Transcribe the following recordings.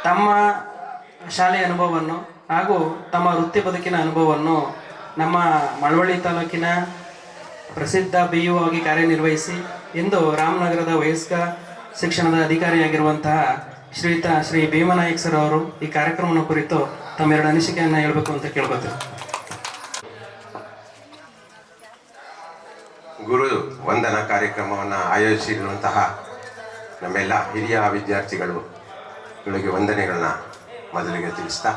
ತಮ್ಮ ಶಾಲೆಯ ಅನುಭವವನ್ನು ಹಾಗೂ ತಮ್ಮ ವೃತ್ತಿ ಬದುಕಿನ ಅನುಭವವನ್ನು ನಮ್ಮ ಮಳವಳ್ಳಿ ತಾಲೂಕಿನ ಪ್ರಸಿದ್ಧ BU ಆಗಿ ಕಾರ್ಯನಿರ್ವಹಿಸಿ ಇಂದು ರಾಮನಗರದ ವಯಸ್ಕ ಶಿಕ್ಷಣದ ಅಧಿಕಾರಿಯಾಗಿರುವಂತಹ ಶ್ರೀಯುತ ಶ್ರೀ ಭೀಮನಾಯಕ್ ಸರ್ ಅವರು ಈ ಕಾರ್ಯಕ್ರಮದ ಕುರಿತು ತಮ್ಮೆರಡು ಅನಿಸಿಕೆಯನ್ನು ಹೇಳಬೇಕು ಅಂತ ಕೇಳ್ಕೊತೀನಿ. ಗುರು ವಂದನಾ ಕಾರ್ಯಕ್ರಮವನ್ನು ಆಯೋಜಿಸಿರುವಂತಹ ನಮ್ಮೆಲ್ಲ ಹಿರಿಯ ವಿದ್ಯಾರ್ಥಿಗಳಿಗೆ ವಂದನೆಗಳನ್ನ ಮೊದಲಿಗೆ ತಿಳಿಸ್ತಾ,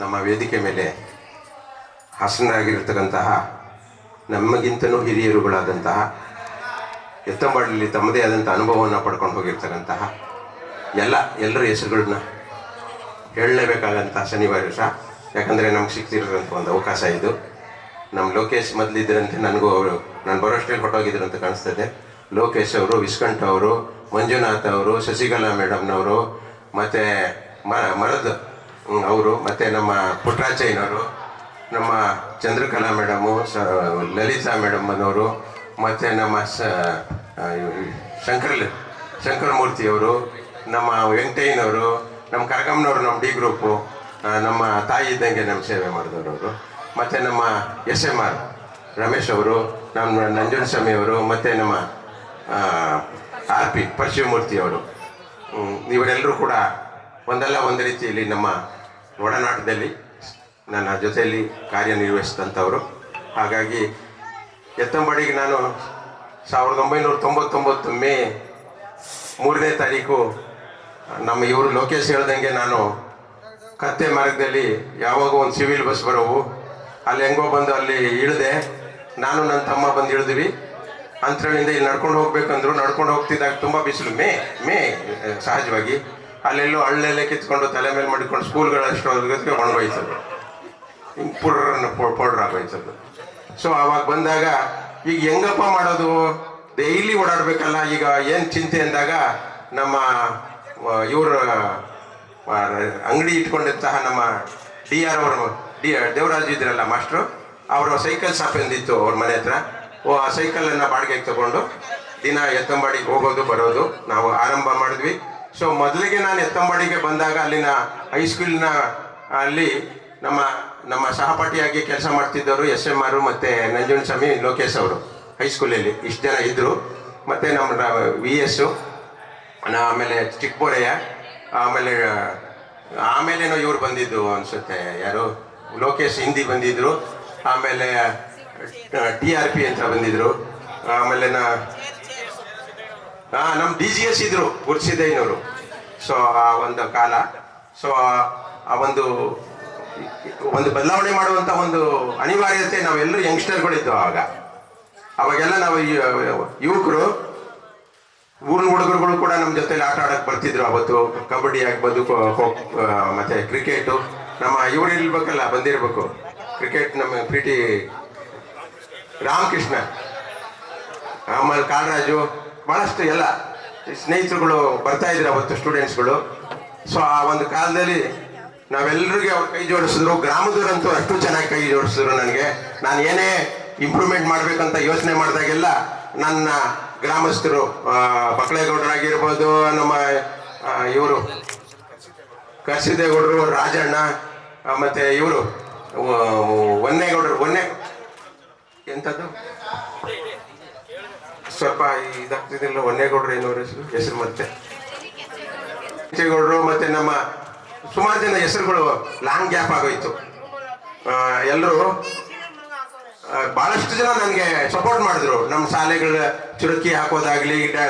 ನಮ್ಮ ವೇದಿಕೆ ಮೇಲೆ ಹಾಸನರಾಗಿರ್ತಕ್ಕಂತಹ ನಮಗಿಂತಲೂ ಹಿರಿಯರುಗಳಾದಂತಹ ಎತ್ತಂಬಾಡಲ್ಲಿ ತಮ್ಮದೇ ಆದಂಥ ಅನುಭವವನ್ನು ಪಡ್ಕೊಂಡು ಹೋಗಿರ್ತಕ್ಕಂತಹ ಎಲ್ಲರ ಹೆಸರುಗಳನ್ನ ಹೇಳಲೇಬೇಕಾಗಂಥ ಶನಿವಾರ ಸಹ, ಯಾಕಂದರೆ ನಮ್ಗೆ ಸಿಗ್ತಿರೋಂಥ ಒಂದು ಅವಕಾಶ ಇದು. ನಮ್ಮ ಲೋಕೇಶ್ ಮೊದಲಿದ್ದರಂತೆ, ನನಗೂ ಅವರು ನಾನು ಬರೋಷ್ಟರಲ್ಲಿ ಹೊಟ್ಟೋಗಿದ್ರು ಅಂತ ಕಾಣಿಸ್ತದೆ. ಲೋಕೇಶ್ ಅವರು, ವಿಸ್ಕಂಠ ಅವರು, ಮಂಜುನಾಥ್ ಅವರು, ಶಶಿಕಲಾ ಮೇಡಮ್ನವರು, ಮತ್ತು ಮರದ್ ಅವರು, ಮತ್ತು ನಮ್ಮ ಪುಟ್ರಾಚಯ್ಯನವರು, ನಮ್ಮ ಚಂದ್ರಕಲಾ ಮೇಡಮು, ಲಲಿತಾ ಮೇಡಮ್ಮನವರು, ಮತ್ತು ನಮ್ಮ ಶಂಕರಮೂರ್ತಿಯವರು, ನಮ್ಮ ವೆಂಕಟಯ್ಯನವರು, ನಮ್ಮ ಕರಗಮ್ಮನವರು, ನಮ್ಮ ಡಿ ಗ್ರೂಪು, ನಮ್ಮ ತಾಯಿ ಇದ್ದಂಗೆ ನಮ್ಮ ಸೇವೆ ಮಾಡಿದವರು ಅವರು, ಮತ್ತು ನಮ್ಮ SMR ರಮೇಶ್ ಅವರು, ನಮ್ಮ ನಂಜುಂಡಸ್ವಾಮಿ ಅವರು, ಮತ್ತು ನಮ್ಮ RP ಪರಶಿವಮೂರ್ತಿಯವರು, ಇವರೆಲ್ಲರೂ ಕೂಡ ಒಂದಲ್ಲ ಒಂದು ರೀತಿಯಲ್ಲಿ ನಮ್ಮ ಒಡನಾಟದಲ್ಲಿ ನನ್ನ ಜೊತೆಯಲ್ಲಿ ಕಾರ್ಯನಿರ್ವಹಿಸಿದಂಥವರು. ಹಾಗಾಗಿ ಎತ್ತಂಬಡಿಗೆ ನಾನು 1999 ಮೇ 3ನೇ ತಾರೀಕು ನಮ್ಮ ಇವರು ಲೋಕೇಶ್ ಹೇಳ್ದಂಗೆ ನಾನು ಕತ್ತೆ ಮಾರ್ಗದಲ್ಲಿ ಯಾವಾಗ ಒಂದು ಸಿವಿಲ್ ಬಸ್ ಬರೋವು, ಅಲ್ಲಿ ಹೆಂಗೋ ಬಂದು ಅಲ್ಲಿ ಇಳಿದೆ. ನಾನು ನನ್ನ ತಮ್ಮ ಬಂದು ಇಳಿದ್ವಿ. ಅಂತರಳಿಂದ ಇಲ್ಲಿ ನಡ್ಕೊಂಡು ಹೋಗ್ಬೇಕಂದ್ರು. ನಡ್ಕೊಂಡು ಹೋಗ್ತಿದ್ದಾಗ ತುಂಬ ಬಿಸಿಲು, ಮೇ ಸಹಜವಾಗಿ ಅಲ್ಲೆಲ್ಲೋ ಹಳ್ಳೆಲ್ಲ ಕಿತ್ಕೊಂಡು ತಲೆ ಮೇಲೆ ಮಾಡಿಕೊಂಡು ಸ್ಕೂಲ್ಗಳಷ್ಟು ಒಣಗೋಯ್ತದ್ದು, ಹಿಂಗೆ ಪೌಡ್ರ್ ಆಗೋಯ್ತದ್ದು. ಸೊ ಆವಾಗ ಬಂದಾಗ ಈಗ ಹೆಂಗಪ್ಪ ಮಾಡೋದು, ಡೈಲಿ ಓಡಾಡಬೇಕಲ್ಲ, ಈಗ ಏನು ಚಿಂತೆ ಅಂದಾಗ ನಮ್ಮ ಇವರು ಅಂಗಡಿ ಇಟ್ಕೊಂಡಿರ್ತಹ ನಮ್ಮ DR ಅವರು, ದೇವರಾಜು ಇದ್ರಲ್ಲ ಮಾಸ್ಟ್ರು, ಅವರ ಸೈಕಲ್ ಶಾಪ್ ಎಂದಿತ್ತು ಅವ್ರ ಮನೆ ಹತ್ರ. ಆ ಸೈಕಲನ್ನು ಬಾಡಿಗೆಗೆ ತಗೊಂಡು ದಿನ ಎತ್ತಂಬಾಡಿಗೆ ಹೋಗೋದು ಬರೋದು ನಾವು ಆರಂಭ ಮಾಡಿದ್ವಿ. ಸೊ ಮೊದಲಿಗೆ ನಾನು ಎತ್ತಂಬಾಡಿಗೆ ಬಂದಾಗ ಅಲ್ಲಿನ ಹೈಸ್ಕೂಲಿನ ಅಲ್ಲಿ ನಮ್ಮ ಸಹಪಾಠಿಯಾಗಿ ಕೆಲಸ ಮಾಡ್ತಿದ್ದವರು SMR ಮತ್ತು ನಂಜುಂಡಸ್ವಾಮಿ, ಲೋಕೇಶ್ ಅವರು ಹೈಸ್ಕೂಲಲ್ಲಿ ಇಷ್ಟು ಜನ ಇದ್ದರು. ಮತ್ತು ನಮ್ಮ VS, ಆಮೇಲೆ ಚಿಕ್ಕಬೋರಯ್ಯ, ಆಮೇಲೇನೋ ಇವ್ರು ಬಂದಿದ್ದು ಅನಿಸುತ್ತೆ, ಯಾರು ಲೋಕೇಶ್ ಹಿಂದಿ ಬಂದಿದ್ದರು, ಆಮೇಲೆ TRP ಅಂತ ಬಂದಿದ್ದರು, ಆಮೇಲೆ ನಮ್ಮ DGS ಇದ್ದರು ಗುರುಸಿದ್ದಯ್ಯನವರು. ಸೊ ಆ ಒಂದು ಕಾಲ, ಸೊ ಆ ಒಂದು ಬದಲಾವಣೆ ಮಾಡುವಂಥ ಒಂದು ಅನಿವಾರ್ಯತೆ ನಾವೆಲ್ಲರೂ ಯಂಗ್ಸ್ಟರ್ಗಳಿದ್ದು ಅವಾಗೆಲ್ಲ ನಾವು ಯುವಕರು, ಊರಿನ ಹುಡುಗರುಗಳು ಕೂಡ ನಮ್ಮ ಜೊತೆಲಿ ಆಟ ಆಡೋಕ್ಕೆ ಬರ್ತಿದ್ರು. ಅವತ್ತು ಕಬಡ್ಡಿ ಆಗ್ಬೋದು, ಮತ್ತು ಕ್ರಿಕೆಟು. ನಮ್ಮ ಇವರು ಇರ್ಬೇಕಲ್ಲ, ಬಂದಿರಬೇಕು ಕ್ರಿಕೆಟ್, ನಮ್ಮ PT ರಾಮಕೃಷ್ಣ, ಆಮೇಲೆ ಕಾಳರಾಜು, ಭಾಳಷ್ಟು ಎಲ್ಲ ಸ್ನೇಹಿತರುಗಳು ಬರ್ತಾಯಿದ್ರು ಅವತ್ತು, ಸ್ಟೂಡೆಂಟ್ಸ್ಗಳು. ಸೊ ಆ ಒಂದು ಕಾಲದಲ್ಲಿ ನಾವೆಲ್ಲರಿಗೆ ಅವ್ರು ಕೈ ಜೋಡಿಸಿದ್ರು. ಗ್ರಾಮದವರಂತೂ ಅಷ್ಟು ಚೆನ್ನಾಗಿ ಕೈ ಜೋಡಿಸಿದ್ರು ನನಗೆ. ನಾನು ಏನೇ ಇಂಪ್ರೂವ್ಮೆಂಟ್ ಮಾಡಬೇಕಂತ ಯೋಚನೆ ಮಾಡಿದಾಗೆಲ್ಲ ನನ್ನ ಗ್ರಾಮಸ್ಥರು, ಬಕ್ಕಳೇಗೌಡರಾಗಿರ್ಬೋದು, ನಮ್ಮ ಇವರು ಕರ್ಸಿದೇಗೌಡರು, ರಾಜಣ್ಣ, ಮತ್ತು ಇವರು ಹೊನ್ನೇಗೌಡರು, ಎಂಥದ್ದು ಸ್ವಲ್ಪ ಇದಾಗ್ತಿದ್ದಿಲ್ಲ, ಹೊನ್ನೇಗೌಡರು ಏನೋರು ಹೆಸರು ಮತ್ತೆ ಗೌಡರು, ಮತ್ತು ನಮ್ಮ ಸುಮಾರು ಜನ ಹೆಸರುಗಳು ಲಾಂಗ್ ಗ್ಯಾಪ್ ಆಗೋಯ್ತು. ಎಲ್ಲರೂ ಭಾಳಷ್ಟು ಜನ ನನಗೆ ಸಪೋರ್ಟ್ ಮಾಡಿದ್ರು. ನಮ್ಮ ಶಾಲೆಗಳ ಚುರುಕಿ ಹಾಕೋದಾಗ್ಲಿ,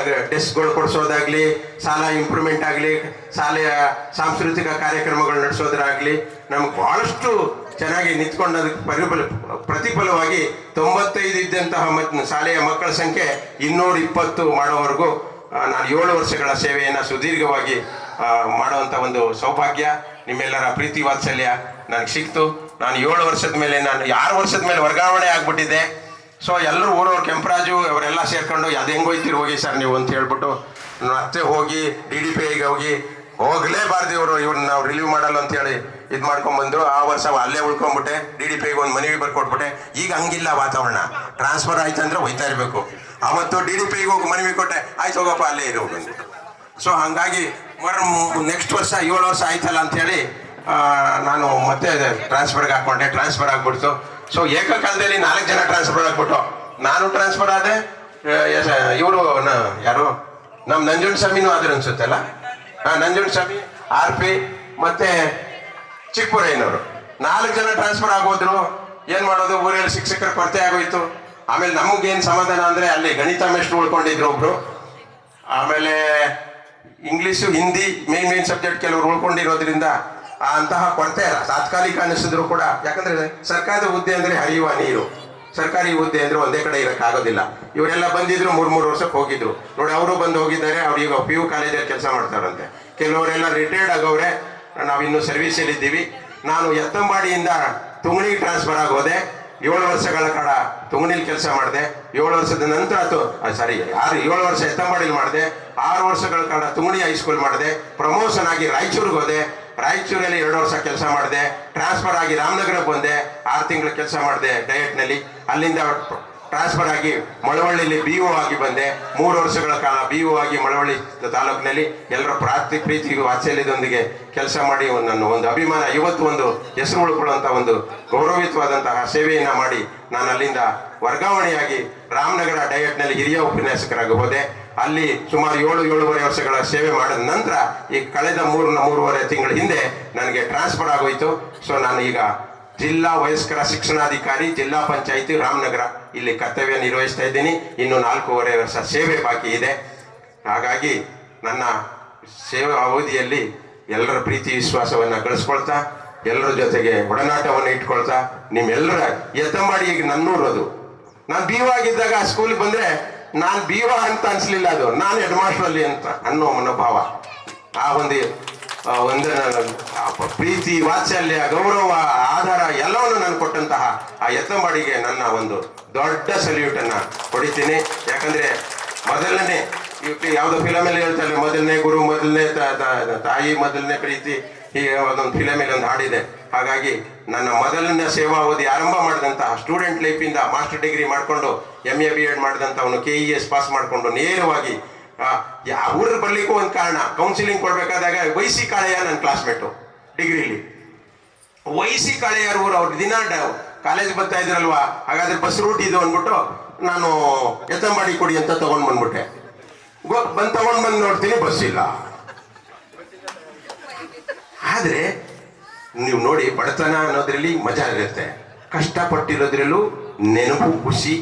ಡೆಸ್ಕ್ಗಳು ಕೊಡಿಸೋದಾಗ್ಲಿ, ಶಾಲಾ ಇಂಪ್ರೂವ್ಮೆಂಟ್ ಆಗಲಿ, ಶಾಲೆಯ ಸಾಂಸ್ಕೃತಿಕ ಕಾರ್ಯಕ್ರಮಗಳು ನಡೆಸೋದ್ರಾಗಲಿ ನಮ್ಗೆ ಭಾಳಷ್ಟು ಚೆನ್ನಾಗಿ ನಿಂತ್ಕೊಂಡದಕ್ಕೆ ಪ್ರತಿಫಲವಾಗಿ 95 ಇದ್ದಂತಹ ಶಾಲೆಯ ಮಕ್ಕಳ ಸಂಖ್ಯೆ 220 ಮಾಡೋವರೆಗೂ ನಾನು 7 ವರ್ಷಗಳ ಸೇವೆಯನ್ನು ಸುದೀರ್ಘವಾಗಿ ಮಾಡುವಂಥ ಒಂದು ಸೌಭಾಗ್ಯ, ನಿಮ್ಮೆಲ್ಲರ ಪ್ರೀತಿ ವಾತ್ಸಲ್ಯ ನನಗೆ ಸಿಕ್ತು. ನಾನು 7 ವರ್ಷದ ಮೇಲೆ, ನಾನು 6 ವರ್ಷದ ಮೇಲೆ ವರ್ಗಾವಣೆ ಆಗಿಬಿಟ್ಟಿದ್ದೆ. ಸೊ ಎಲ್ಲರೂ ಊರವ್ರು, ಕೆಂಪರಾಜು ಅವರೆಲ್ಲ ಸೇರ್ಕೊಂಡು ಅದು ಹೆಂಗೋಯ್ತೀರಿ ಹೋಗಿ ಸರ್ ನೀವು ಅಂತ ಹೇಳ್ಬಿಟ್ಟು ಮತ್ತೆ ಹೋಗಿ DDPIಗೆ ಹೋಗಲೇಬಾರ್ದು ಇವ್ರನ್ನ ನಾವು ರಿಲೀವ್ ಮಾಡಲ್ಲ ಅಂತೇಳಿ ಇದು ಮಾಡ್ಕೊಂಡ್ಬಂದ್ರು. ಆ ವರ್ಷ ಅಲ್ಲೇ ಉಳ್ಕೊಂಡ್ಬಿಟ್ಟೆ. DDPIಗೆ ಒಂದು ಮನವಿ ಬರ್ಕೊಟ್ಬಿಟ್ಟೆ. ಈಗ ಹಂಗಿಲ್ಲ ವಾತಾವರಣ, ಟ್ರಾನ್ಸ್ಫರ್ ಆಯ್ತು ಅಂದರೆ ಹೋಯ್ತಾ ಇರಬೇಕು. ಅವತ್ತು DDPIಗೆ ಹೋಗಿ ಮನವಿ ಕೊಟ್ಟೆ, ಆಯ್ತು ಹೋಗಪ್ಪ ಅಲ್ಲೇ ಇರೋ ಬಂದ್ಬಿಟ್ಟು. ಸೊ ಹಾಗಾಗಿ ನೆಕ್ಸ್ಟ್ ವರ್ಷ 7 ವರ್ಷ ಆಯ್ತಲ್ಲ ಅಂಥೇಳಿ ನಾನು ಮತ್ತೆ ಟ್ರಾನ್ಸ್ಫರ್ಗೆ ಹಾಕ್ಕೊಂಡೆ. ಟ್ರಾನ್ಸ್ಫರ್ ಆಗ್ಬಿಡ್ತು. ಸೊ ಏಕಕಾಲದಲ್ಲಿ 4 ಜನ ಟ್ರಾನ್ಸ್ಫರ್ ಆಗ್ಬಿಟ್ಟು ನಾನು ಟ್ರಾನ್ಸ್ಫರ್ ಆದೆ. ಇವರು ಯಾರು ನಮ್ಮ ನಂಜುಂಡ ಸ್ವಾಮಿನೂ ಆದ್ರೆ ಅನ್ಸುತ್ತಲ್ಲ, ನಂಜುಂಡ ಸ್ವಾಮಿ, RP ಮತ್ತೆ ಚಿಕ್ಕಪುರಯ್ಯನವರು 4 ಜನ ಟ್ರಾನ್ಸ್ಫರ್ ಆಗೋದ್ರು. ಏನ್ ಮಾಡೋದು, ಊರಲ್ಲಿ ಶಿಕ್ಷಕರ ಕೊರತೆ ಆಗೋಯ್ತು. ಆಮೇಲೆ ನಮಗೇನು ಸಮಾಧಾನ ಅಂದ್ರೆ ಅಲ್ಲಿ ಗಣಿತ ಮೇಷ್ಟ್ರು ಉಳ್ಕೊಂಡಿದ್ರು ಒಬ್ರು, ಆಮೇಲೆ ಇಂಗ್ಲೀಷು ಹಿಂದಿ ಮೇನ್ ಸಬ್ಜೆಕ್ಟ್ ಕೆಲವರು ಉಳ್ಕೊಂಡಿರೋದ್ರಿಂದ ಅಂತಹ ಕೊರತೆ ತಾತ್ಕಾಲಿಕ ಅನಿಸಿದ್ರು ಕೂಡ, ಯಾಕಂದ್ರೆ ಸರ್ಕಾರದ ಹುದ್ದೆ ಅಂದ್ರೆ ಹರಿಯುವ ನೀರು, ಸರ್ಕಾರಿ ಹುದ್ದೆ ಅಂದ್ರೆ ಒಂದೇ ಕಡೆ ಇರೋಕ್ಕಾಗೋದಿಲ್ಲ. ಇವರೆಲ್ಲ ಬಂದಿದ್ರು 3 ವರ್ಷಕ್ಕೆ ಹೋಗಿದ್ರು ನೋಡಿ. ಅವರು ಬಂದು ಹೋಗಿದ್ದಾರೆ. ಅವ್ರು ಈಗ PU ಕಾಲೇಜಲ್ಲಿ ಕೆಲಸ ಮಾಡ್ತಾರಂತೆ. ಕೆಲವರೆಲ್ಲ ರಿಟೈರ್ಡ್ ಆಗವ್ರೆ, ನಾವಿನ್ನೂ ಸರ್ವಿಸಲ್ಲಿ ಇದ್ದೀವಿ. ನಾನು ಎತ್ತಂಬಾಡಿಯಿಂದ ತುಂಗಣಿಗೆ ಟ್ರಾನ್ಸ್ಫರ್ ಆಗೋದೆ. 7 ವರ್ಷಗಳ ಕಾಲ ತುಂಗಣಿಲಿ ಕೆಲಸ ಮಾಡಿದೆ. 7 ವರ್ಷದ ನಂತರ 7 ವರ್ಷ ಎತ್ತಂಬಾಡಿಲಿ ಮಾಡಿದೆ. 6 ವರ್ಷಗಳ ಕಾಲ ತುಂಗಣಿ ಹೈಸ್ಕೂಲ್ ಮಾಡಿದೆ. ಪ್ರಮೋಷನ್ ಆಗಿ ರಾಯಚೂರಿಗೆ ಹೋದೆ. ರಾಯಚೂರಲ್ಲಿ 2 ವರ್ಷ ಕೆಲಸ ಮಾಡಿದೆ. ಟ್ರಾನ್ಸ್ಫರ್ ಆಗಿ ರಾಮನಗರಕ್ಕೆ ಬಂದೆ. 6 ತಿಂಗಳು ಕೆಲಸ ಮಾಡಿದೆ ಡಯಟ್ನಲ್ಲಿ. ಅಲ್ಲಿಂದ ಟ್ರಾನ್ಸ್ಫರ್ ಆಗಿ ಮಳವಳ್ಳಿಯಲ್ಲಿ BO ಆಗಿ ಬಂದೆ. 3 ವರ್ಷಗಳ ಕಾಲ BO ಆಗಿ ಮಳವಳ್ಳಿ ತಾಲೂಕಿನಲ್ಲಿ ಎಲ್ಲರ ಪ್ರೀತಿ ವಾತ್ಸಲ್ಯದೊಂದಿಗೆ ಕೆಲಸ ಮಾಡಿ ನನ್ನ ಒಂದು ಅಭಿಮಾನ, ಇವತ್ತು ಒಂದು ಹೆಸರು ಉಳ್ಕೊಳ್ಳುವಂಥ ಒಂದು ಗೌರವಿತವಾದಂತಹ ಸೇವೆಯನ್ನು ಮಾಡಿ ನಾನು ಅಲ್ಲಿಂದ ವರ್ಗಾವಣೆಯಾಗಿ ರಾಮನಗರ ಡಯಟ್ನಲ್ಲಿ ಹಿರಿಯ ಉಪನ್ಯಾಸಕರಾಗಿ ಹೋದೆ. ಅಲ್ಲಿ ಸುಮಾರು 7-7.5 ವರ್ಷಗಳ ಸೇವೆ ಮಾಡಿದ ನಂತರ ಈ ಕಳೆದ 3-3.5 ತಿಂಗಳ ಹಿಂದೆ ನನಗೆ ಟ್ರಾನ್ಸ್ಫರ್ ಆಗೋಯ್ತು. ಸೊ ನಾನು ಈಗ ಜಿಲ್ಲಾ ವಯಸ್ಕರ ಶಿಕ್ಷಣಾಧಿಕಾರಿ, ಜಿಲ್ಲಾ ಪಂಚಾಯಿತಿ ರಾಮನಗರ ಇಲ್ಲಿ ಕರ್ತವ್ಯ ನಿರ್ವಹಿಸ್ತಾ ಇದ್ದೀನಿ. ಇನ್ನು 4.5 ವರ್ಷ ಸೇವೆ ಬಾಕಿ ಇದೆ. ಹಾಗಾಗಿ ನನ್ನ ಸೇವಾ ಅವಧಿಯಲ್ಲಿ ಎಲ್ಲರ ಪ್ರೀತಿ ವಿಶ್ವಾಸವನ್ನು ಗಳಿಸ್ಕೊಳ್ತಾ, ಎಲ್ಲರ ಜೊತೆಗೆ ಒಡನಾಟವನ್ನು ಇಟ್ಕೊಳ್ತಾ, ನಿಮ್ಮೆಲ್ಲರ ಎತ್ತಂಬಾಡಿ ಈಗ ನನ್ನೂರದು. ನಾನು BO ಆಗಿದ್ದಾಗ ಆ ಸ್ಕೂಲಿಗೆ ಬಂದ್ರೆ ನಾನು BO ಅಂತ ಅನ್ಸ್ಲಿಲ್ಲ, ಅದು ನಾನು ಹೆಡ್ ಮಾಸ್ಟರ್ ಅಲ್ಲಿ ಅಂತ ಅನ್ನೋ ಮನೋಭಾವ, ಆ ಒಂದು ಪ್ರೀತಿ, ವಾತ್ಸಲ್ಯ, ಗೌರವ, ಆಧಾರ ಎಲ್ಲವನ್ನು ನಾನು ಕೊಟ್ಟಂತಹ ಆ ಎತ್ತಂಬಾಡಿಗೆ ನನ್ನ ಒಂದು ದೊಡ್ಡ ಸಲ್ಯೂಟ್ ಅನ್ನ ಹೊಡಿತೀನಿ. ಯಾಕಂದ್ರೆ ಮೊದಲನೇ ಯಾವುದೋ ಫಿಲಮಲ್ಲಿ ಹೇಳ್ತಾರೆ, ಮೊದಲನೇ ಗುರು, ಮೊದಲನೇ ತಾಯಿ, ಮೊದಲನೇ ಪ್ರೀತಿ, ಹೀಗೆ ಒಂದೊಂದು ಫಿಲಮಲ್ಲಿ ಒಂದು ಹಾಡಿದೆ. ಹಾಗಾಗಿ ನನ್ನ ಮೊದಲನೇ ಸೇವಾವಧಿ ಆರಂಭ ಮಾಡಿದಂತಹ ಸ್ಟೂಡೆಂಟ್ ಲೈಫಿಂದ ಮಾಸ್ಟರ್ ಡಿಗ್ರಿ ಮಾಡಿಕೊಂಡು MA B.Ed ಮಾಡಿದಂಥವನು KES ಪಾಸ್ ಮಾಡಿಕೊಂಡು ನೇರವಾಗಿ ಊರಲ್ಲಿ ಬರ್ಲಿಕ್ಕೂ ಒಂದು ಕಾರಣ, ಕೌನ್ಸಿಲಿಂಗ್ ಕೊಡ್ಬೇಕಾದಾಗ ವೈಸಿ ಕಾಳೆಯ ನನ್ನ ಕ್ಲಾಸ್ಮೇಟು ಡಿಗ್ರಿಲಿ. ವೈಸಿ ಕಾಳೆಯರು ಅವ್ರ ದಿನ ಕಾಲೇಜ್ ಬರ್ತಾ ಇದ್ರಲ್ವಾ, ಹಾಗಾದ್ರೆ ಬಸ್ ರೂಟ್ ಇದು ಅಂದ್ಬಿಟ್ಟು ನಾನು ಎತ್ತಂಬಾಡಿ ಕೊಡಿ ಅಂತ ತಗೊಂಡ್ ಬಂದ್ಬಿಟ್ಟೆ. ತಗೊಂಡ್ ಬಂದು ನೋಡ್ತೀನಿ ಬಸ್ ಇಲ್ಲ. ಆದ್ರೆ ನೀವು ನೋಡಿ, ಬಡತನ ಅನ್ನೋದ್ರಲ್ಲಿ ಮಜಾ ಇರುತ್ತೆ, ಕಷ್ಟಪಟ್ಟಿರೋದ್ರಲ್ಲೂ ನೆನಪು, ಖುಷಿ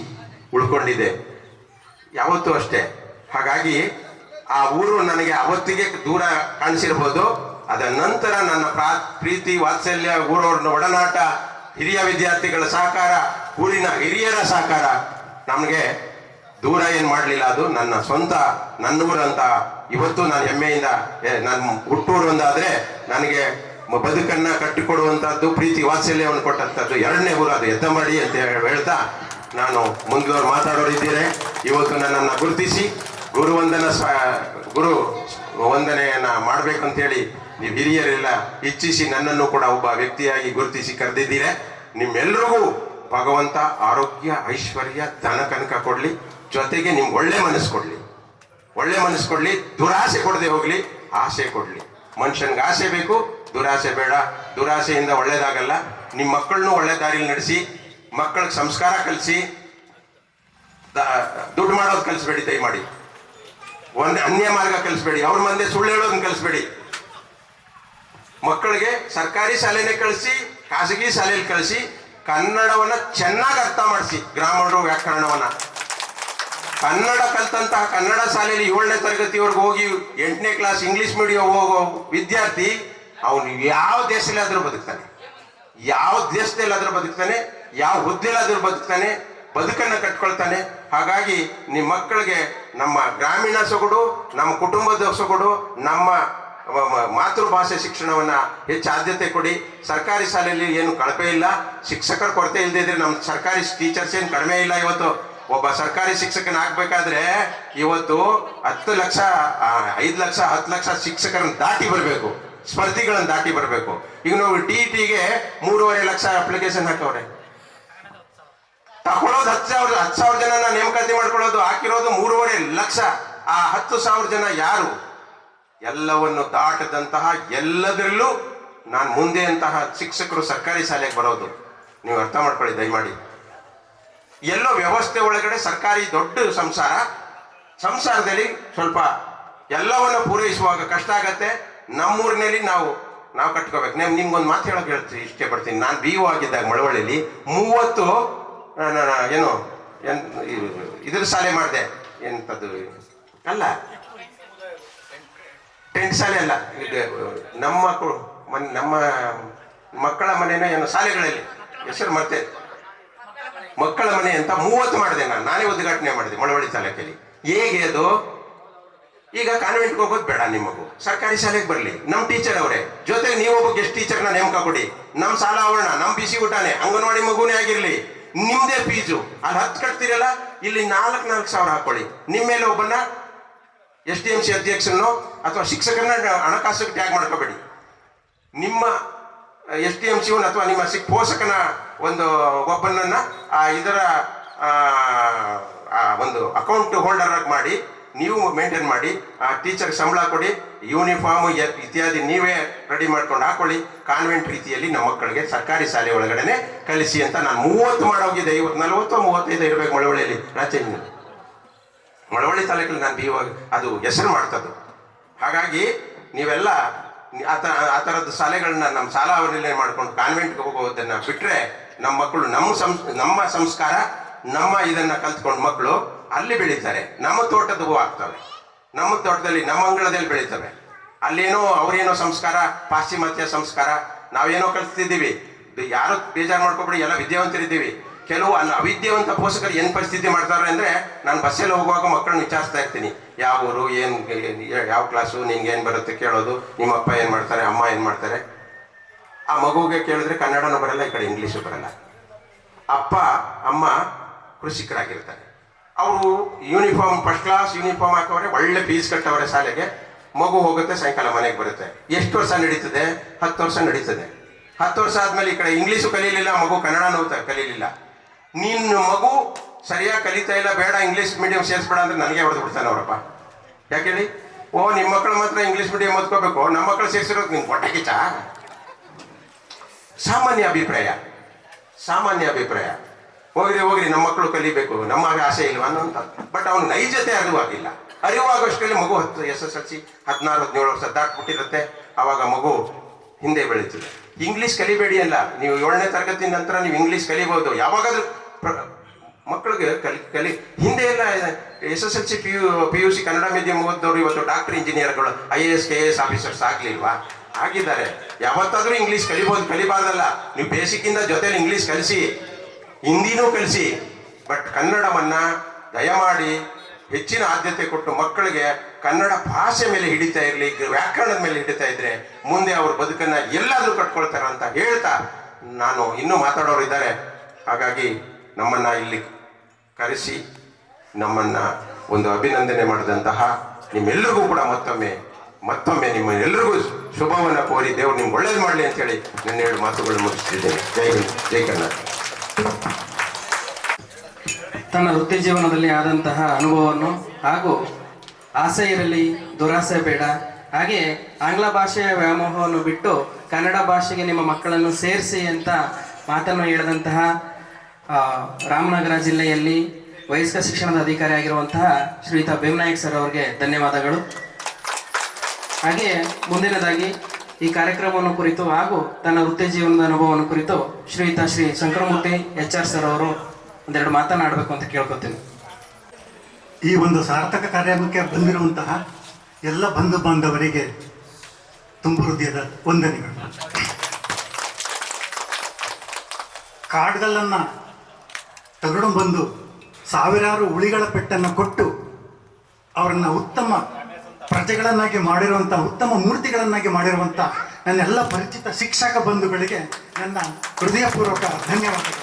ಉಳ್ಕೊಂಡಿದೆ ಯಾವತ್ತೂ ಅಷ್ಟೇ. ಹಾಗಾಗಿ ಆ ಊರು ನನಗೆ ಅವತ್ತಿಗೆ ದೂರ ಕಾಣಿಸಿರ್ಬೋದು, ಅದರ ನಂತರ ನನ್ನ ಪ್ರೀತಿ, ವಾತ್ಸಲ್ಯ, ಊರವ್ರನ್ನ ಒಡನಾಟ, ಹಿರಿಯ ವಿದ್ಯಾರ್ಥಿಗಳ ಸಹಕಾರ, ಊರಿನ ಹಿರಿಯರ ಸಹಕಾರ ನಮಗೆ ದೂರ ಏನು ಮಾಡಲಿಲ್ಲ. ಅದು ನನ್ನ ಸ್ವಂತ, ನನ್ನೂರು ಅಂತ ಇವತ್ತು ನಾನು ಹೆಮ್ಮೆಯಿಂದ, ನನ್ನ ಹುಟ್ಟೂರು ಅಂದಾದ್ರೆ ನನಗೆ ಬದುಕನ್ನ ಕಟ್ಟಿಕೊಡುವಂತಹದ್ದು, ಪ್ರೀತಿ ವಾತ್ಸಲ್ಯವನ್ನು ಕೊಟ್ಟಂಥದ್ದು 2ನೇ ಊರು ಅದು ಎತ್ತಂಬಾಡಿ ಅಂತ ಹೇಳ್ತಾ ನಾನು ಮುಂದುವರೆದು ಮಾತಾಡೋರಿದ್ದೀರಿ. ಇವತ್ತು ನನ್ನನ್ನು ಗುರುತಿಸಿ ಗುರು ವಂದನೆಯನ್ನ ಮಾಡ್ಬೇಕಂತೇಳಿ ನೀವು ಹಿರಿಯರೆಲ್ಲ ಇಚ್ಛಿಸಿ ನನ್ನನ್ನು ಕೂಡ ಒಬ್ಬ ವ್ಯಕ್ತಿಯಾಗಿ ಗುರುತಿಸಿ ಕರೆದಿದ್ದೀರಿ. ನಿಮ್ಮೆಲ್ಲರಿಗೂ ಭಗವಂತ ಆರೋಗ್ಯ, ಐಶ್ವರ್ಯ, ಧನ ಕನಕ ಕೊಡ್ಲಿ, ಜೊತೆಗೆ ನಿಮ್ಗೆ ಒಳ್ಳೆ ಮನಸ್ಸು ಕೊಡ್ಲಿ, ದುರಾಸೆ ಕೊಡದೆ ಹೋಗ್ಲಿ, ಆಸೆ ಕೊಡ್ಲಿ. ಮನುಷ್ಯನ್ಗೆ ಆಸೆ ಬೇಕು, ದುರಾಸೆ ಬೇಡ. ದುರಾಸೆಯಿಂದ ಒಳ್ಳೇದಾಗಲ್ಲ. ನಿಮ್ಮ ಮಕ್ಕಳನ್ನು ಒಳ್ಳೆ ದಾರಿಲಿ ನಡೆಸಿ, ಮಕ್ಕಳಿಗೆ ಸಂಸ್ಕಾರ ಕಲಿಸಿ, ದುಡ್ಡು ಮಾಡೋದು ಕಲಿಸ್ಬೇಡಿ. ದಯಮಾಡಿ ಅನ್ಯ ಮಾರ್ಗ ಕಲಿಸ್ಬೇಡಿ. ಅವ್ರ ಮುಂದೆ ಸುಳ್ಳು ಹೇಳೋದನ್ನ ಕಲಿಸ್ಬೇಡಿ. ಮಕ್ಕಳಿಗೆ ಸರ್ಕಾರಿ ಶಾಲೆನೇ ಕಳಿಸಿ, ಖಾಸಗಿ ಶಾಲೆಯಲ್ಲಿ ಕಳಿಸಿ, ಕನ್ನಡವನ್ನ ಚೆನ್ನಾಗಿ ಅರ್ಥ ಮಾಡಿಸಿ. ಗ್ರಾಮರು ವ್ಯಾಕರಣವನ್ನ ಕನ್ನಡ ಕಲ್ತಂತಹ ಕನ್ನಡ ಶಾಲೆಯಲ್ಲಿ 7ನೇ ತರಗತಿವರೆಗೂ ಹೋಗಿ 8ನೇ ಕ್ಲಾಸ್ ಇಂಗ್ಲಿಷ್ ಮೀಡಿಯಂ ಹೋಗೋ ವಿದ್ಯಾರ್ಥಿ ಅವನು ಯಾವ ದೇಶದಲ್ಲಾದ್ರೂ ಬದುಕ್ತಾನೆ, ಯಾವ ಹುದ್ದೆಲಾದ್ರೂ ಬದುಕ್ತಾನೆ, ಬದುಕನ್ನು ಕಟ್ಕೊಳ್ತಾನೆ. ಹಾಗಾಗಿ ನಿಮ್ಮ ಮಕ್ಕಳಿಗೆ ನಮ್ಮ ಗ್ರಾಮೀಣ ಸೊಗಡು, ನಮ್ಮ ಕುಟುಂಬದ ಸೊಗಡು, ನಮ್ಮ ಮಾತೃಭಾಷೆ ಶಿಕ್ಷಣವನ್ನ ಹೆಚ್ಚು ಆದ್ಯತೆ ಕೊಡಿ. ಸರ್ಕಾರಿ ಶಾಲೆಯಲ್ಲಿ ಏನು ಕಳಪೆ ಇಲ್ಲ, ಶಿಕ್ಷಕರ ಕೊರತೆ ಇಲ್ಲದೆ ಇದ್ರೆ ನಮ್ಮ ಸರ್ಕಾರಿ ಟೀಚರ್ಸ್ ಏನು ಕಡಿಮೆ ಇಲ್ಲ. ಇವತ್ತು ಒಬ್ಬ ಸರ್ಕಾರಿ ಶಿಕ್ಷಕನ ಆಗ್ಬೇಕಾದ್ರೆ ಇವತ್ತು 10 ಲಕ್ಷ, 5 ಲಕ್ಷ, 10 ಲಕ್ಷ ಶಿಕ್ಷಕರನ್ನ ದಾಟಿ ಬರಬೇಕು, ಸ್ಪರ್ಧಿಗಳನ್ನು ದಾಟಿ ಬರಬೇಕು. ಈಗ ನಾವು TETಗೆ 3.5 ಲಕ್ಷ ಅಪ್ಲಿಕೇಶನ್ ಹಾಕವ್ರೆ. ತಗೊಳ್ಳೋದು 10,000 ಜನನ ನೇಮಕಾತಿ ಮಾಡ್ಕೊಳ್ಳೋದು, ಹಾಕಿರೋದು 3.5 ಲಕ್ಷ. ಆ 10,000 ಜನ ಯಾರು? ಎಲ್ಲವನ್ನು ದಾಟದಂತಹ ಎಲ್ಲದರಲ್ಲೂ ನಾನು ಮುಂದೆ ಅಂತಹ ಶಿಕ್ಷಕರು ಸರ್ಕಾರಿ ಶಾಲೆಗೆ ಬರೋದು ನೀವು ಅರ್ಥ ಮಾಡ್ಕೊಳ್ಳಿ ದಯಮಾಡಿ. ಎಲ್ಲೋ ವ್ಯವಸ್ಥೆ ಒಳಗಡೆ ಸರ್ಕಾರಿ ದೊಡ್ಡ ಸಂಸಾರದಲ್ಲಿ ಸ್ವಲ್ಪ ಎಲ್ಲವನ್ನು ಪೂರೈಸುವಾಗ ಕಷ್ಟ ಆಗತ್ತೆ. ನಮ್ಮೂರಿನಲ್ಲಿ ನಾವು ಕಟ್ಕೋಬೇಕು. ನಿಮ್ಗೊಂದು ಮಾತು ಹೇಳೋಕೆ ಇಷ್ಟೇ ಪಡ್ತೀನಿ. ನಾನು BO ಆಗಿದ್ದಾಗ ಮಳವಳ್ಳಿಯಲ್ಲಿ 30 ಏನು ಇದ್ರ ಶಾಲೆ ಮಾಡಿದೆ. ಎಂಥದ್ದು ಅಲ್ಲ, ಟೆಂಟ್ ಶಾಲೆ ಅಲ್ಲ, ನಮ್ಮ ಮಕ್ಕಳ ಮನೆನ ಏನೋ ಶಾಲೆಗಳಲ್ಲಿ ಹೆಸರು ಮರ್ತೇನೆ, ಮಕ್ಕಳ ಮನೆ ಅಂತ 30 ಮಾಡಿದೆ. ನಾನೇ ಉದ್ಘಾಟನೆ ಮಾಡಿದೆ ಮಳವಳ್ಳಿ ತಾಲೂಕಲ್ಲಿ. ಹೇಗೆ ಅದು? ಈಗ ಕಾನ್ವೆಂಟ್ಗೆ ಹೋಗೋದು ಬೇಡ, ನಿಮಗೂ ಸರ್ಕಾರಿ ಶಾಲೆಗೆ ಬರಲಿ, ನಮ್ಮ ಟೀಚರ್ ಅವರೇ, ಜೊತೆಗೆ ನೀವೊಬ್ಬ ಗೆಸ್ಟ್ ಟೀಚರ್ನ ನೇಮಕ ಕೊಡಿ, ನಮ್ಮ ಸಾಲ ಆವರಣ, ನಮ್ಮ ಬಿಸಿ ಊಟನೇ, ಅಂಗನವಾಡಿ ಮಗುನೇ ಆಗಿರ್ಲಿ, ನಿಮ್ದೇ ಫೀಸು. ಅಲ್ಲಿ 10 ಕಟ್ತೀರಲ್ಲ, ಇಲ್ಲಿ 4 ಸಾವಿರ ಹಾಕೊಳ್ಳಿ. ನಿಮ್ಮ ಮೇಲೆ ಒಬ್ಬನ SDMC ಅಧ್ಯಕ್ಷರನ್ನು ಅಥವಾ ಶಿಕ್ಷಕರನ್ನ ಹಣಕಾಸಿಗೆ ಟ್ಯಾಗ್ ಮಾಡ್ಕೋಬೇಡಿ. ನಿಮ್ಮ SDMC ಅಥವಾ ನಿಮ್ಮ ಪೋಷಕನ ಒಬ್ಬನನ್ನ ಇದರ ಒಂದು ಅಕೌಂಟ್ ಹೋಲ್ಡರ್ ಆಗಿ ಮಾಡಿ ನೀವು ಮೇಂಟೈನ್ ಮಾಡಿ. ಆ ಟೀಚರ್ ಸಂಬಳ ಕೊಡಿ, ಯೂನಿಫಾರ್ಮ್ ಇತ್ಯಾದಿ ನೀವೇ ರೆಡಿ ಮಾಡ್ಕೊಂಡು ಹಾಕೊಳ್ಳಿ. ಕಾನ್ವೆಂಟ್ ರೀತಿಯಲ್ಲಿ ನಮ್ಮ ಮಕ್ಕಳಿಗೆ ಸರ್ಕಾರಿ ಶಾಲೆ ಒಳಗಡೆನೆ ಕಲಿಸಿ ಅಂತ ನಾನು 30 ಮಾಡೋಗಿದೆ. 40 35 ಇರಬೇಕು ಮಳವಳ್ಳಿಯಲ್ಲಿ. ಮಳವಳ್ಳಿ ತಾಲೂಕಲ್ಲಿ ನಾನು BO ಅದು ಹೆಸರು ಮಾಡ್ತದ್ದು. ಹಾಗಾಗಿ ನೀವೆಲ್ಲ ಆ ಥರದ ಶಾಲೆಗಳನ್ನ ನಮ್ಮ ಶಾಲಾ ಅವಲಂಬನೆ ಮಾಡ್ಕೊಂಡು ಕಾನ್ವೆಂಟ್ಗೆ ಹೋಗೋದನ್ನ ಬಿಟ್ಟರೆ ನಮ್ಮ ಮಕ್ಕಳು ನಮ್ಮ ಸಂಸ್ಕಾರ ನಮ್ಮ ಇದನ್ನ ಕಲ್ತ್ಕೊಂಡು ಮಕ್ಕಳು ಅಲ್ಲಿ ಬೆಳೀತಾರೆ. ನಮ್ಮ ತೋಟದ ಹೂವು ಆಗ್ತವೆ, ನಮ್ಮ ತೋಟದಲ್ಲಿ ನಮ್ಮ ಅಂಗಳದಲ್ಲಿ ಬೆಳೀತವೆ. ಅಲ್ಲೇನೋ ಅವರೇನೋ ಸಂಸ್ಕಾರ, ಪಾಶ್ಚಿಮಾತ್ಯ ಸಂಸ್ಕಾರ ನಾವೇನೋ ಕಲಿಸ್ತಿದ್ದೀವಿ. ಯಾರು ಬೇಜಾರು ಮಾಡ್ಕೊಬೇಡಿ, ಎಲ್ಲ ವಿದ್ಯಾವಂತರಿದ್ದೀವಿ. ಕೆಲವು ಅವಿದ್ಯಾವಂತ ಪೋಷಕರು ಏನು ಪರಿಸ್ಥಿತಿ ಮಾಡ್ತಾರೆ ಅಂದರೆ, ನಾನು ಬಸ್ಸಲ್ಲಿ ಹೋಗುವಾಗ ಮಕ್ಕಳನ್ನ ವಿಚಾರಿಸ್ತಾ ಇರ್ತೀನಿ, ಯಾವ ಊರು, ಯಾವ ಕ್ಲಾಸು, ನಿಂಗೆ ಏನು ಬರುತ್ತೆ ಕೇಳೋದು, ನಿಮ್ಮ ಅಪ್ಪ ಏನು ಮಾಡ್ತಾರೆ, ಅಮ್ಮ ಏನು ಮಾಡ್ತಾರೆ. ಆ ಮಗುವಿಗೆ ಕೇಳಿದ್ರೆ ಕನ್ನಡನೂ ಬರಲ್ಲ, ಈ ಕಡೆ ಇಂಗ್ಲೀಷು ಬರಲ್ಲ. ಅಪ್ಪ ಅಮ್ಮ ಕೃಷಿಕರಾಗಿರ್ತಾರೆ. ಅವರು ಯೂನಿಫಾರ್ಮ್ ಫಸ್ಟ್ ಕ್ಲಾಸ್ ಯೂನಿಫಾರ್ಮ್ ಹಾಕೋರೆ, ಒಳ್ಳೆ ಫೀಸ್ ಕಟ್ಟವರೆ ಶಾಲೆಗೆ. ಮಗು ಹೋಗುತ್ತೆ, ಸಾಯಂಕಾಲ ಮನೆಗೆ ಬರುತ್ತೆ. ಎಷ್ಟು ವರ್ಷ ನಡೀತದೆ? 10 ವರ್ಷ ನಡೀತದೆ. 10 ವರ್ಷ ಆದ್ಮೇಲೆ ಈ ಕಡೆ ಇಂಗ್ಲೀಷು ಕಲೀಲಿಲ್ಲ, ಮಗು ಕನ್ನಡನೂ ಕಲೀಲಿಲ್ಲ. ನಿನ್ನ ಮಗು ಸರಿಯಾಗಿ ಕಲಿತಾ ಇಲ್ಲ, ಬೇಡ ಇಂಗ್ಲೀಷ್ ಮೀಡಿಯಂ ಸೇರಿಸ್ಬೇಡ ಅಂದ್ರೆ ನನಗೆ ಹೊಡೆದು ಬಿಡ್ತಾನೆ ಅವರಪ್ಪ. ಯಾಕೆ ಹೇಳಿ? ನಿಮ್ಮ ಮಕ್ಕಳು ಮಾತ್ರ ಇಂಗ್ಲೀಷ್ ಮೀಡಿಯಂ ಓದ್ಕೋಬೇಕು, ನಮ್ಮ ಮಕ್ಕಳು ಸೇರಿಸಿರೋದು ನಿಮ್ಗೆ ಹೊಟ್ಟೆ ಕಿಚ್ಚ? ಸಾಮಾನ್ಯ ಅಭಿಪ್ರಾಯ. ಹೋಗ್ರಿ ನಮ್ಮ ಮಕ್ಕಳು ಕಲಿಬೇಕು, ನಮ್ಮ ಆಸೆ ಇಲ್ವಾ ಅನ್ನೋಂಥ. ಬಟ್ ಅವ್ನು ನೈಜತೆ ಅರಿವಾಗೋಷ್ಟರಲ್ಲಿ ಮಗು SSLC 16-17 ವರ್ಷ ದಾಟ್ಬಿಟ್ಟಿರುತ್ತೆ. ಆವಾಗ ಮಗು ಹಿಂದೆ ಬೆಳೀತದೆ. ಇಂಗ್ಲೀಷ್ ಕಲಿಬೇಡಿ ಅಲ್ಲ, ನೀವು 7ನೇ ತರಗತಿ ನಂತರ ನೀವು ಇಂಗ್ಲೀಷ್ ಕಲಿಬಹುದು. ಯಾವಾಗಾದ್ರೂ ಮಕ್ಕಳಿಗೆ ಕಲಿ ಹಿಂದೆ ಎಲ್ಲ SSLC PUC ಕನ್ನಡ ಮೀಡಿಯಂ ಓದೋರು ಇವತ್ತು ಡಾಕ್ಟರ್, ಇಂಜಿನಿಯರ್ಗಳು, IAS KAS ಆಫೀಸರ್ಸ್ ಆಗ್ಲಿಲ್ವಾ? ಆಗಿದ್ದಾರೆ. ಯಾವತ್ತಾದ್ರೂ ಇಂಗ್ಲೀಷ್ ಕಲಿಬಾರ್ದಲ್ಲ. ನೀವು ಬೇಸಿಕ್ಕಿಂದ ಜೊತೆಲಿ ಇಂಗ್ಲೀಷ್ ಕಲಿಸಿ, ಹಿಂದಿನೂ ಕಲಿಸಿ. ಬಟ್ ಕನ್ನಡವನ್ನ ದಯಮಾಡಿ ಹೆಚ್ಚಿನ ಆದ್ಯತೆ ಕೊಟ್ಟು ಮಕ್ಕಳಿಗೆ ಕನ್ನಡ ಭಾಷೆ ಮೇಲೆ ಹಿಡಿತಾ ಇರಲಿ, ವ್ಯಾಕರಣದ ಮೇಲೆ ಹಿಡಿತಾ ಇದ್ರೆ ಮುಂದೆ ಅವ್ರ ಬದುಕನ್ನ ಎಲ್ಲಾದ್ರೂ ಕಟ್ಕೊಳ್ತಾರೆ ಅಂತ ಹೇಳ್ತಾ, ನಾನು ಇನ್ನೂ ಮಾತಾಡೋರು ಇದ್ದಾರೆ. ಹಾಗಾಗಿ ನಮ್ಮನ್ನ ಇಲ್ಲಿ ಕರೆಸಿ ನಮ್ಮನ್ನ ಒಂದು ಅಭಿನಂದನೆ ಮಾಡಿದಂತಹ ನಿಮ್ಮೆಲ್ಲರಿಗೂ ಕೂಡ ಮತ್ತೊಮ್ಮೆ ನಿಮ್ಮ ಎಲ್ಲರಿಗೂ ಶುಭವನ್ನ ಕೋರಿ ದೇವರು ನಿಮ್ಗೆ ಒಳ್ಳೇದು ಮಾಡಲಿ ಅಂತ ಹೇಳಿ ನನ್ನ 2 ಮಾತುಗಳು ಮುಗಿಸ್ತಿದ್ದೇನೆ. ಜೈ ಹಿಂದ್, ಜೈ ಕನ್ನಡ. ತನ್ನ ವೃತ್ತಿ ಜೀವನದಲ್ಲಿ ಆದಂತಹ ಅನುಭವವನ್ನು ಹಾಗೂ ಆಸೆ ಇರಲಿ, ದುರಾಸೆ ಬೇಡ, ಹಾಗೆ ಆಂಗ್ಲ ಭಾಷೆಯ ವ್ಯಾಮೋಹವನ್ನು ಬಿಟ್ಟು ಕನ್ನಡ ಭಾಷೆಗೆ ನಿಮ್ಮ ಮಕ್ಕಳನ್ನು ಸೇರಿಸಿ ಅಂತ ಮಾತನ್ನು ಹೇಳಿದಂತಹ ರಾಮನಗರ ಜಿಲ್ಲೆಯಲ್ಲಿ ವಯಸ್ಕ ಶಿಕ್ಷಣದ ಅಧಿಕಾರಿ ಆಗಿರುವಂತಹ ಶ್ರೀಯುತ ಭೀಮನಾಯಕ್ ಸರ್ ಅವರಿಗೆ ಧನ್ಯವಾದಗಳು. ಹಾಗೆ ಮುಂದಿನದಾಗಿ ಈ ಕಾರ್ಯಕ್ರಮವನ್ನು ಕುರಿತು ಹಾಗೂ ತನ್ನ ವೃತ್ತಿ ಜೀವನದ ಅನುಭವವನ್ನು ಕುರಿತು ಶ್ರೀಯುತ ಶ್ರೀ ಶಂಕರಮೂರ್ತಿ HR ಸರ್ ಅವರು ಒಂದೆರಡು ಮಾತನಾಡಬೇಕು ಅಂತ ಕೇಳ್ಕೊತೀನಿ. ಈ ಒಂದು ಸಾರ್ಥಕ ಕಾರ್ಯಕ್ರಮಕ್ಕೆ ಬಂದಿರುವಂತಹ ಎಲ್ಲ ಬಂಧು ಬಾಂಧವರಿಗೆ ತುಂಬ ಹೃದಯದ ವಂದನೆಗಳು. ಕಾಡ್ಗಲ್ಲನ್ನು ತಗೊಂಡು ಬಂದು ಸಾವಿರಾರು ಉಳಿಗಳ ಪೆಟ್ಟನ್ನು ಕೊಟ್ಟು ಅವರನ್ನು ಉತ್ತಮ ಪ್ರಜೆಗಳನ್ನಾಗಿ ಮಾಡಿರುವಂಥ, ಉತ್ತಮ ಮೂರ್ತಿಗಳನ್ನಾಗಿ ಮಾಡಿರುವಂಥ ನನ್ನೆಲ್ಲ ಪರಿಚಿತ ಶಿಕ್ಷಕ ಬಂಧುಗಳಿಗೆ ನನ್ನ ಹೃದಯಪೂರ್ವಕ ಧನ್ಯವಾದಗಳು.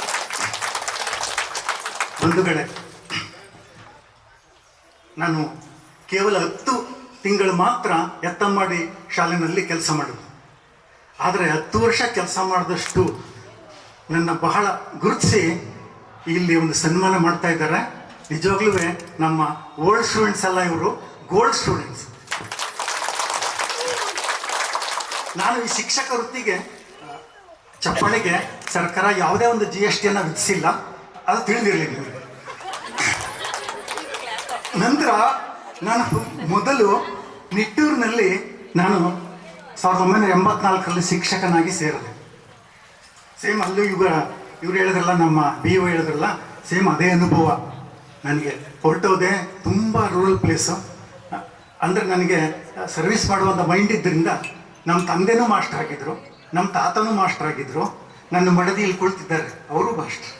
ಬಂಧುಗಳೇ, ನಾನು ಕೇವಲ 10 ತಿಂಗಳು ಮಾತ್ರ ಎತ್ತಂಬಾಡಿ ಶಾಲೆಯಲ್ಲಿ ಕೆಲಸ ಮಾಡಿದೆ. ಆದರೆ 10 ವರ್ಷ ಕೆಲಸ ಮಾಡಿದಷ್ಟು ನನ್ನ ಬಹಳ ಗುರುತಿಸಿ ಇಲ್ಲಿ ಒಂದು ಸನ್ಮಾನ ಮಾಡ್ತಾ ಇದ್ದಾರೆ. ನಿಜವಾಗ್ಲೂ ನಮ್ಮ ಓಲ್ಡ್ ಸ್ಟೂಡೆಂಟ್ಸ್ ಅಲ್ಲ, ಇವರು ಗೋಲ್ಡ್ ಸ್ಟೂಡೆಂಟ್ಸ್. ನಾನು ಈ ಶಿಕ್ಷಕ ವೃತ್ತಿಗೆ ಚಪ್ಪಳಿಗೆ ಸರ್ಕಾರ ಯಾವುದೇ ಒಂದು GST ವಿಧಿಸಿಲ್ಲ, ಅದು ತಿಳಿದಿರಲಿ ನಿಮಗೆ. ನಂತರ ನಾನು ಮೊದಲು ನಿಟ್ಟೂರಿನಲ್ಲಿ ನಾನು 1984ರಲ್ಲಿ ಶಿಕ್ಷಕನಾಗಿ ಸೇರಿದೆ. ಸೇಮ್ ಅಲ್ಲೂ ಇವ್ರು ಹೇಳಿದ್ರಲ್ಲ, ನಮ್ಮ BO ಹೇಳಿದ್ರಲ್ಲ, ಸೇಮ್ ಅದೇ ಅನುಭವ ನನಗೆ. ಹೊರಟೋದೆ, ತುಂಬ ರೂರಲ್ ಪ್ಲೇಸು. ಅಂದರೆ ನನಗೆ ಸರ್ವಿಸ್ ಮಾಡುವಂಥ ಮೈಂಡ್ ಇದ್ದರಿಂದ ನಮ್ಮ ತಂದೆನೂ ಮಾಸ್ಟರ್ ಆಗಿದ್ದರು, ನಮ್ಮ ತಾತನೂ ಮಾಸ್ಟರ್ ಆಗಿದ್ದರು, ನನ್ನ ಮಡದಿ ಇಲ್ಲಿ ಕುಳಿತಿದ್ದಾರೆ, ಅವರು ಮಾಸ್ಟರ್.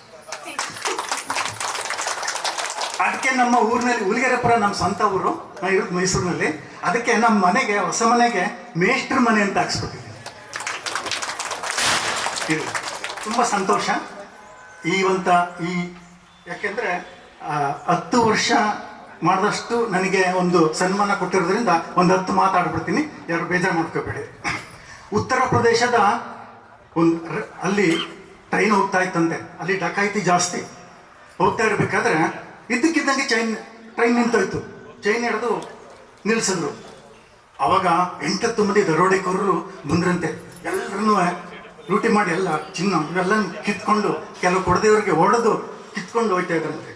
ಅದಕ್ಕೆ ನಮ್ಮ ಊರಿನಲ್ಲಿ ಹುಲಿಗೆರೆಪುರ ನಮ್ಮ ಸ್ವಂತ ಊರು, ನಾನು ಇರೋದು ಮೈಸೂರಿನಲ್ಲಿ. ಅದಕ್ಕೆ ನಮ್ಮ ಮನೆಗೆ, ಹೊಸ ಮನೆಗೆ ಮೇಷ್ಟ್ರ ಮನೆ ಅಂತ ಹಾಕ್ಸ್ಬಿಟ್ಟಿದ್ದೀನಿ. ಇದು ತುಂಬ ಸಂತೋಷ. ಯಾಕೆಂದರೆ 10 ವರ್ಷ ಮಾಡಿದಷ್ಟು ನನಗೆ ಒಂದು ಸನ್ಮಾನ ಕೊಟ್ಟಿರೋದ್ರಿಂದ ಒಂದು 10 ಮಾತಾಡ್ಬಿಡ್ತೀನಿ, ಯಾರು ಬೇಜಾರು ಮಾಡ್ಕೋಬೇಡಿ. ಉತ್ತರ ಪ್ರದೇಶದ ಅಲ್ಲಿ ಟ್ರೈನ್ ಹೋಗ್ತಾ ಇತ್ತಂತೆ, ಅಲ್ಲಿ ಡಕಾಯಿತಿ ಜಾಸ್ತಿ. ಹೋಗ್ತಾ ಇರಬೇಕಾದ್ರೆ ಇದ್ದಕ್ಕಿದ್ದಂಗೆ ಟ್ರೈನ್ ನಿಂತೋಯ್ತು. ಚೈನ್ ಹಿಡಿದು ನಿಲ್ಲಿಸಿದ್ರು. ಅವಾಗ 8-10 ಮಂದಿ ದರೋಡೆಕೋರರು ಬಂದ್ರಂತೆ. ಎಲ್ಲರನ್ನೂ ಲೂಟಿ ಮಾಡಿ ಎಲ್ಲ ಚಿನ್ನ ಇವೆಲ್ಲ ಕಿತ್ಕೊಂಡು, ಕೆಲವು ಕೊಡದೇವ್ರಿಗೆ ಹೊಡೆದು ಕಿತ್ಕೊಂಡು ಹೋಗ್ತಾ ಇದ್ರಂತೆ.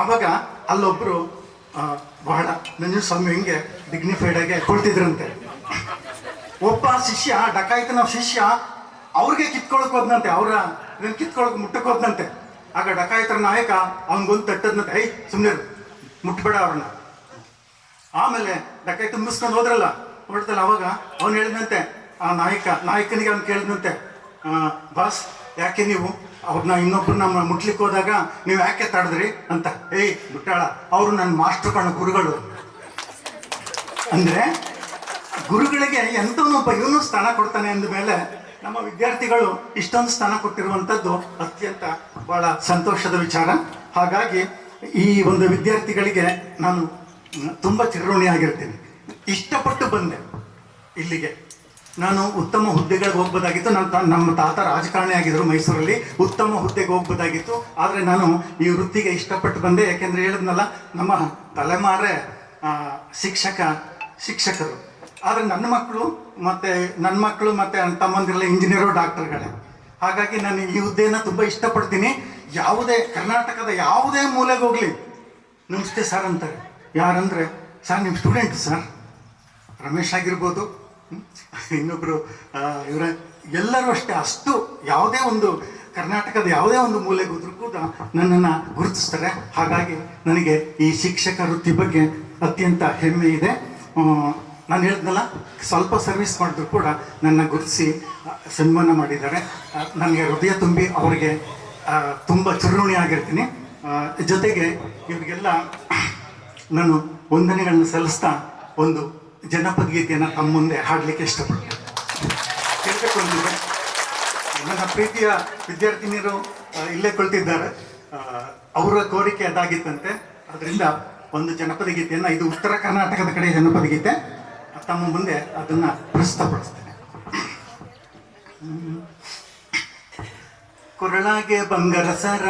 ಆವಾಗ ಅಲ್ಲೊಬ್ಬರು ಬಹಳ ನಂಜುಸ್ವಾಮಿ ಹಿಂಗೆ ಡಿಗ್ನಿಫೈಡ್ ಆಗಿ ಕುಳಿತಿದ್ರಂತೆ. ಒಬ್ಬ ಶಿಷ್ಯ, ಡಕಾಯಿತನ ಶಿಷ್ಯ, ಅವ್ರಿಗೆ ಕಿತ್ಕೊಳಕ್ ಹೋದ್ನಂತೆ, ಕಿತ್ಕೊಳಕ್ ಮುಟ್ಟಕ್ಕೆ ಹೋದ್ನಂತೆ. ಆಗ ಡಕಾಯಿತರ ನಾಯಕ ಅವನಿಗೊಂದು ತಟ್ಟದ್ನಂತೆ, ಐ ಸುಮ್ಮನೆ ಮುಟ್ಬೇಡ ಅವ್ರನ್ನ. ಆಮೇಲೆ ಡಕಾಯಿತ ಮುಗಿಸ್ಕೊಂಡು ಹೋದ್ರಲ್ಲ, ಹೊರಡ್ತಲ್ಲ, ಅವಾಗ ಅವ್ನು ಹೇಳಿದಂತೆ, ಆ ನಾಯಕನಿಗೆ ಅವ್ನು ಕೇಳಿದಂತೆ, ಬಾಸ್ ಯಾಕೆ ನೀವು ಅವ್ರನ್ನ ಇನ್ನೊಬ್ಬರನ್ನ ಮುಟ್ಲಿಕ್ಕೆ ಹೋದಾಗ ನೀವು ಯಾಕೆ ತಡೆದ್ರಿ ಅಂತ. ಏಯ್ ಬಿಟ್ಟಾಳ, ಅವರು ನನ್ನ ಮಾಸ್ಟರ್ ಕಣ, ಗುರುಗಳು. ಅಂದರೆ ಗುರುಗಳಿಗೆ ಎಂಥವನೊಬ್ಬ ಇವನು ಸ್ಥಾನ ಕೊಡ್ತಾನೆ ಅಂದಮೇಲೆ ನಮ್ಮ ವಿದ್ಯಾರ್ಥಿಗಳು ಇಷ್ಟೊಂದು ಸ್ಥಾನ ಕೊಟ್ಟಿರುವಂಥದ್ದು ಅತ್ಯಂತ ಭಾಳ ಸಂತೋಷದ ವಿಚಾರ. ಹಾಗಾಗಿ ಈ ಒಂದು ವಿದ್ಯಾರ್ಥಿಗಳಿಗೆ ನಾನು ತುಂಬ ಚಿರಋಣಿಯಾಗಿರ್ತೀನಿ. ಇಷ್ಟಪಟ್ಟು ಬಂದೆ ಇಲ್ಲಿಗೆ. ನಾನು ಉತ್ತಮ ಹುದ್ದೆಗಳಿಗೆ ಹೋಗ್ಬೋದಾಗಿತ್ತು. ನಮ್ಮ ತಾತ ರಾಜಕಾರಣಿ ಆಗಿದ್ದರು ಮೈಸೂರಲ್ಲಿ, ಉತ್ತಮ ಹುದ್ದೆಗೆ ಹೋಗ್ಬೋದಾಗಿತ್ತು. ಆದರೆ ನಾನು ಈ ವೃತ್ತಿಗೆ ಇಷ್ಟಪಟ್ಟು ಬಂದೆ. ಯಾಕೆಂದರೆ ಹೇಳಿದ್ನಲ್ಲ, ನಮ್ಮ ತಲೆಮಾರೇ ಶಿಕ್ಷಕರು. ಆದರೆ ನನ್ನ ಮಕ್ಕಳು ಮತ್ತು ತಮ್ಮಂದಿರಲ್ಲ ಇಂಜಿನಿಯರು, ಡಾಕ್ಟರ್ಗಳೇ. ಹಾಗಾಗಿ ನಾನು ಈ ಹುದ್ದೆಯನ್ನು ತುಂಬ ಇಷ್ಟಪಡ್ತೀನಿ. ಯಾವುದೇ ಕರ್ನಾಟಕದ ಯಾವುದೇ ಮೂಲೆಗೆ ಹೋಗಲಿ ನಮಸ್ತೆ ಸರ್ ಅಂತಾರೆ. ಯಾರಂದರೆ, ಸರ್ ನಿಮ್ಮ ಸ್ಟೂಡೆಂಟ್ ಸರ್, ರಮೇಶ್ ಆಗಿರ್ಬೋದು, ಇನ್ನೊಬ್ಬರು ಇವರ, ಎಲ್ಲರೂ ಅಷ್ಟೇ. ಅಷ್ಟು ಯಾವುದೇ ಒಂದು ಕರ್ನಾಟಕದ ಯಾವುದೇ ಒಂದು ಮೂಲೆಗೆ ಹೋದ್ರೂ ಕೂಡ ನನ್ನನ್ನು ಗುರುತಿಸ್ತಾರೆ. ಹಾಗಾಗಿ ನನಗೆ ಈ ಶಿಕ್ಷಕ ವೃತ್ತಿ ಬಗ್ಗೆ ಅತ್ಯಂತ ಹೆಮ್ಮೆ ಇದೆ. ನಾನು ಹೇಳಿದ್ನಲ್ಲ, ಸ್ವಲ್ಪ ಸರ್ವಿಸ್ ಮಾಡಿದ್ರು ಕೂಡ ನನ್ನ ಗುರುತಿಸಿ ಸನ್ಮಾನ ಮಾಡಿದ್ದಾರೆ. ನನಗೆ ಹೃದಯ ತುಂಬಿ ಅವರಿಗೆ ತುಂಬ ಚಿರಋಣಿಯಾಗಿರ್ತೀನಿ. ಜೊತೆಗೆ ಇವರಿಗೆಲ್ಲ ನಾನು ವಂದನೆಗಳನ್ನು ಸಲ್ಲಿಸ್ತಾ ಒಂದು ಜನಪದ ಗೀತೆಯನ್ನು ತಮ್ಮ ಮುಂದೆ ಹಾಡಲಿಕ್ಕೆ ಇಷ್ಟಪಡ್ತೀನಿ. ಕೇಳ್ಕೊಂಡಿದ್ದೆ, ನನ್ನ ಪ್ರೀತಿಯ ವಿದ್ಯಾರ್ಥಿನಿಯರು ಇಲ್ಲೇ ಕುಳಿತಿದ್ದಾರೆ. ಅವರ ಕೋರಿಕೆ ಅದಾಗಿತ್ತಂತೆ. ಅದರಿಂದ ಒಂದು ಜನಪದ ಗೀತೆಯನ್ನು, ಇದು ಉತ್ತರ ಕರ್ನಾಟಕದ ಕಡೆ ಜನಪದ ಗೀತೆ, ತಮ್ಮ ಮುಂದೆ ಅದನ್ನು ಪ್ರಸ್ತುತಪಡಿಸ್ತೇನೆ. ಕೊರಳಾಗೆ ಬಂಗಾರ ಸರ,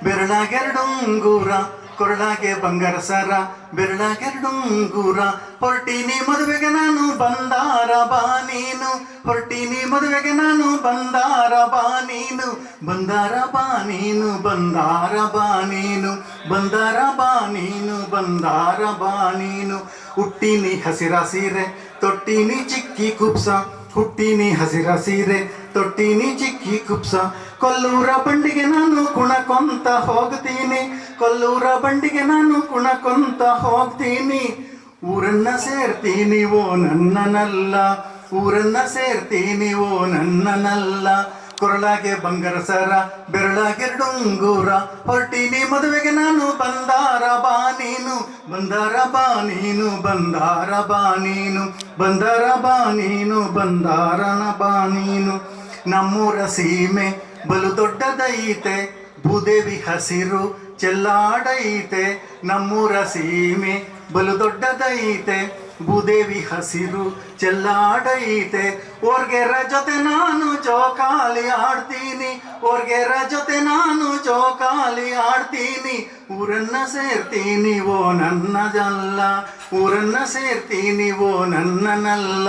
ಬೆರಳಾಗೆರಡುಂಗೂರ, ಕೊರಳಾಗೆ ಬಂಗಾರ ಸರ, ಬೆರಳಾಗೆರಡುಂಗೂರ, ಹೊರಟೀನಿ ಮದುವೆಗೆ ನಾನು ಬಂದಾರ ಬಾ ನೀನು, ಹೊರಟೀನಿ ಮದುವೆಗೆ ನಾನು ಬಂದಾರ ಬಾ ನೀನು, ಬಂದಾರ ಬಾ ನೀನು, ಬಂದಾರ ಬಾ ನೀನು, ಬಂದಾರ ಬಾ ನೀನು, ಬಂದಾರ ಬಾ ನೀನು. ಹುಟ್ಟಿನಿ ಹಸಿರ ಸೀರೆ, ತೊಟ್ಟಿನಿ ಚಿಕ್ಕಿ ಕುಪ್ಸ, ಹುಟ್ಟಿನಿ ಹಸಿರ ಸೀರೆ, ತೊಟ್ಟಿನಿ ಚಿಕ್ಕಿ ಕುಪ್ಸ, ಕೊಲ್ಲೂರ ಬಂಡಿಗೆ ನಾನು ಕುಣಕೊಂತ ಹೋಗ್ತೀನಿ, ಕೊಲ್ಲೂರ ಬಂಡಿಗೆ ನಾನು ಕುಣಕೊಂತ ಹೋಗ್ತೀನಿ, ಊರನ್ನ ಸೇರ್ತೀನಿ ಓ ನನ್ನನಲ್ಲ, ಊರನ್ನ ಸೇರ್ತೀನಿ ಓ ನನ್ನನಲ್ಲ. ಕೊರಳಾಗೆ ಬಂಗಾರ ಸರ, ಬೆರಳಾಗೆರಡುಂಗೂರ, ಹೊರಟೀನಿ ಮದುವೆಗೆ ನಾನು ಬಂದಾರ ಬಾ ನೀನು, ಬಂದಾರ ಬಾ ನೀನು, ಬಂದಾರ ಬಾ ನೀನು, ಬಂದಾರ ಬಾ ನೀನು, ಬಂದಾರನ ಬಾ ನೀನು. ನಮ್ಮೂರ ಸೀಮೆ ಬಲು ದೊಡ್ಡದೈತೆ, ಭೂದೇವಿ ಹಸಿರು ಚೆಲ್ಲಾಡೈತೆ, ನಮ್ಮೂರ ಸೀಮೆ ಬಲು ದೊಡ್ಡದೈತೆ, ಭೂದೇವಿ ಹಸಿರು ಚೆಲ್ಲಾಡೈತೆ. ಓರ್ಗೆರ ಜೊತೆ ನಾನು ಜೋಕಾಲಿ ಆಡ್ತೀನಿ, ಓರ್ಗೆರ ಜೊತೆ ನಾನು ಜೋಕಾಲಿ ಆಡ್ತೀನಿ, ಊರನ್ನ ಸೇರ್ತೀನಿ ಓ ನನ್ನದಲ್ಲ, ಊರನ್ನ ಸೇರ್ತೀನಿ ಓ ನನ್ನನಲ್ಲ.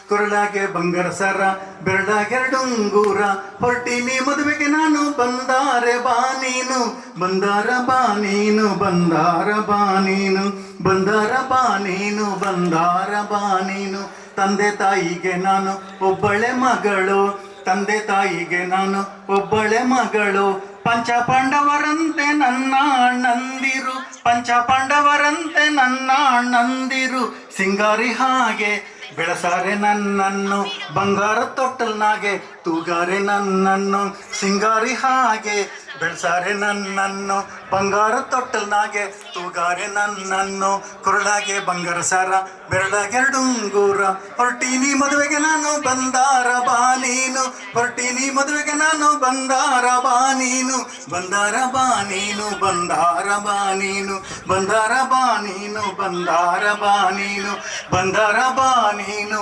ಕೊರಳಾಗೆ ಬಂಗಾರ ಸರ ಬೆರಳಾಗೆರಡುಂಗೂರ ಹೊರಟಿನಿ ಮದುವೆಗೆ ನಾನು ಬಂದಾರೆ ಬಾ ನೀನು ಬಂದಾರ ಬಾ ನೀನು ಬಂದಾರ ಬಾ ನೀನು ಬಂದಾರ ಬಾ ನೀನು ಬಂದಾರ ಬಾ ನೀನು ತಂದೆ ತಾಯಿಗೆ ನಾನು ಒಬ್ಬಳೆ ಮಗಳು ತಂದೆ ತಾಯಿಗೆ ನಾನು ಒಬ್ಬಳೆ ಮಗಳು ಪಂಚ ಪಾಂಡವರಂತೆ ನನ್ನ ಅಣ್ಣಂದಿರು ಪಂಚ ಪಾಂಡವರಂತೆ ನನ್ನ ಅಣ್ಣಂದಿರು ಸಿಂಗಾರಿ ಹಾಗೆ ಬೆಳಸಾರೆ ನನ್ನನ್ನು ಬಂಗಾರ ತೊಟ್ಟಲ್ನಾಗೆ ತೂಗಾರೆ ನನ್ನನ್ನು ಸಿಂಗಾರಿ ಹಾಗೆ ಬೆಳಸಾರೆ ನನ್ನನ್ನು ಬಂಗಾರ ತೊಟ್ಟಲ್ನಾಗೆ ತೂಗಾರೆ ನನ್ನನ್ನು ಕೊರಳಾಗೆ ಬಂಗಾರ ಸಾರ ಬೆರಳಾಗೆರಡುಂಗೂರ ಹೊರಟಿನಿ ಮದುವೆಗೆ ನಾನು ಬಂದಾರ ಬಾ ನೀನು ಹೊರಟಿನಿ ಮದುವೆಗೆ ನಾನು ಬಂದಾರ ಬಾ ನೀನು ಬಂದಾರ ಬಾ ನೀನು ಬಂದಾರ ಬಾ ನೀನು ಬಂದಾರ ಬಾ ನೀನು ಬಂದಾರ ಬಾ ನೀನು ಬಂದಾರ ಬಾ ನೀನು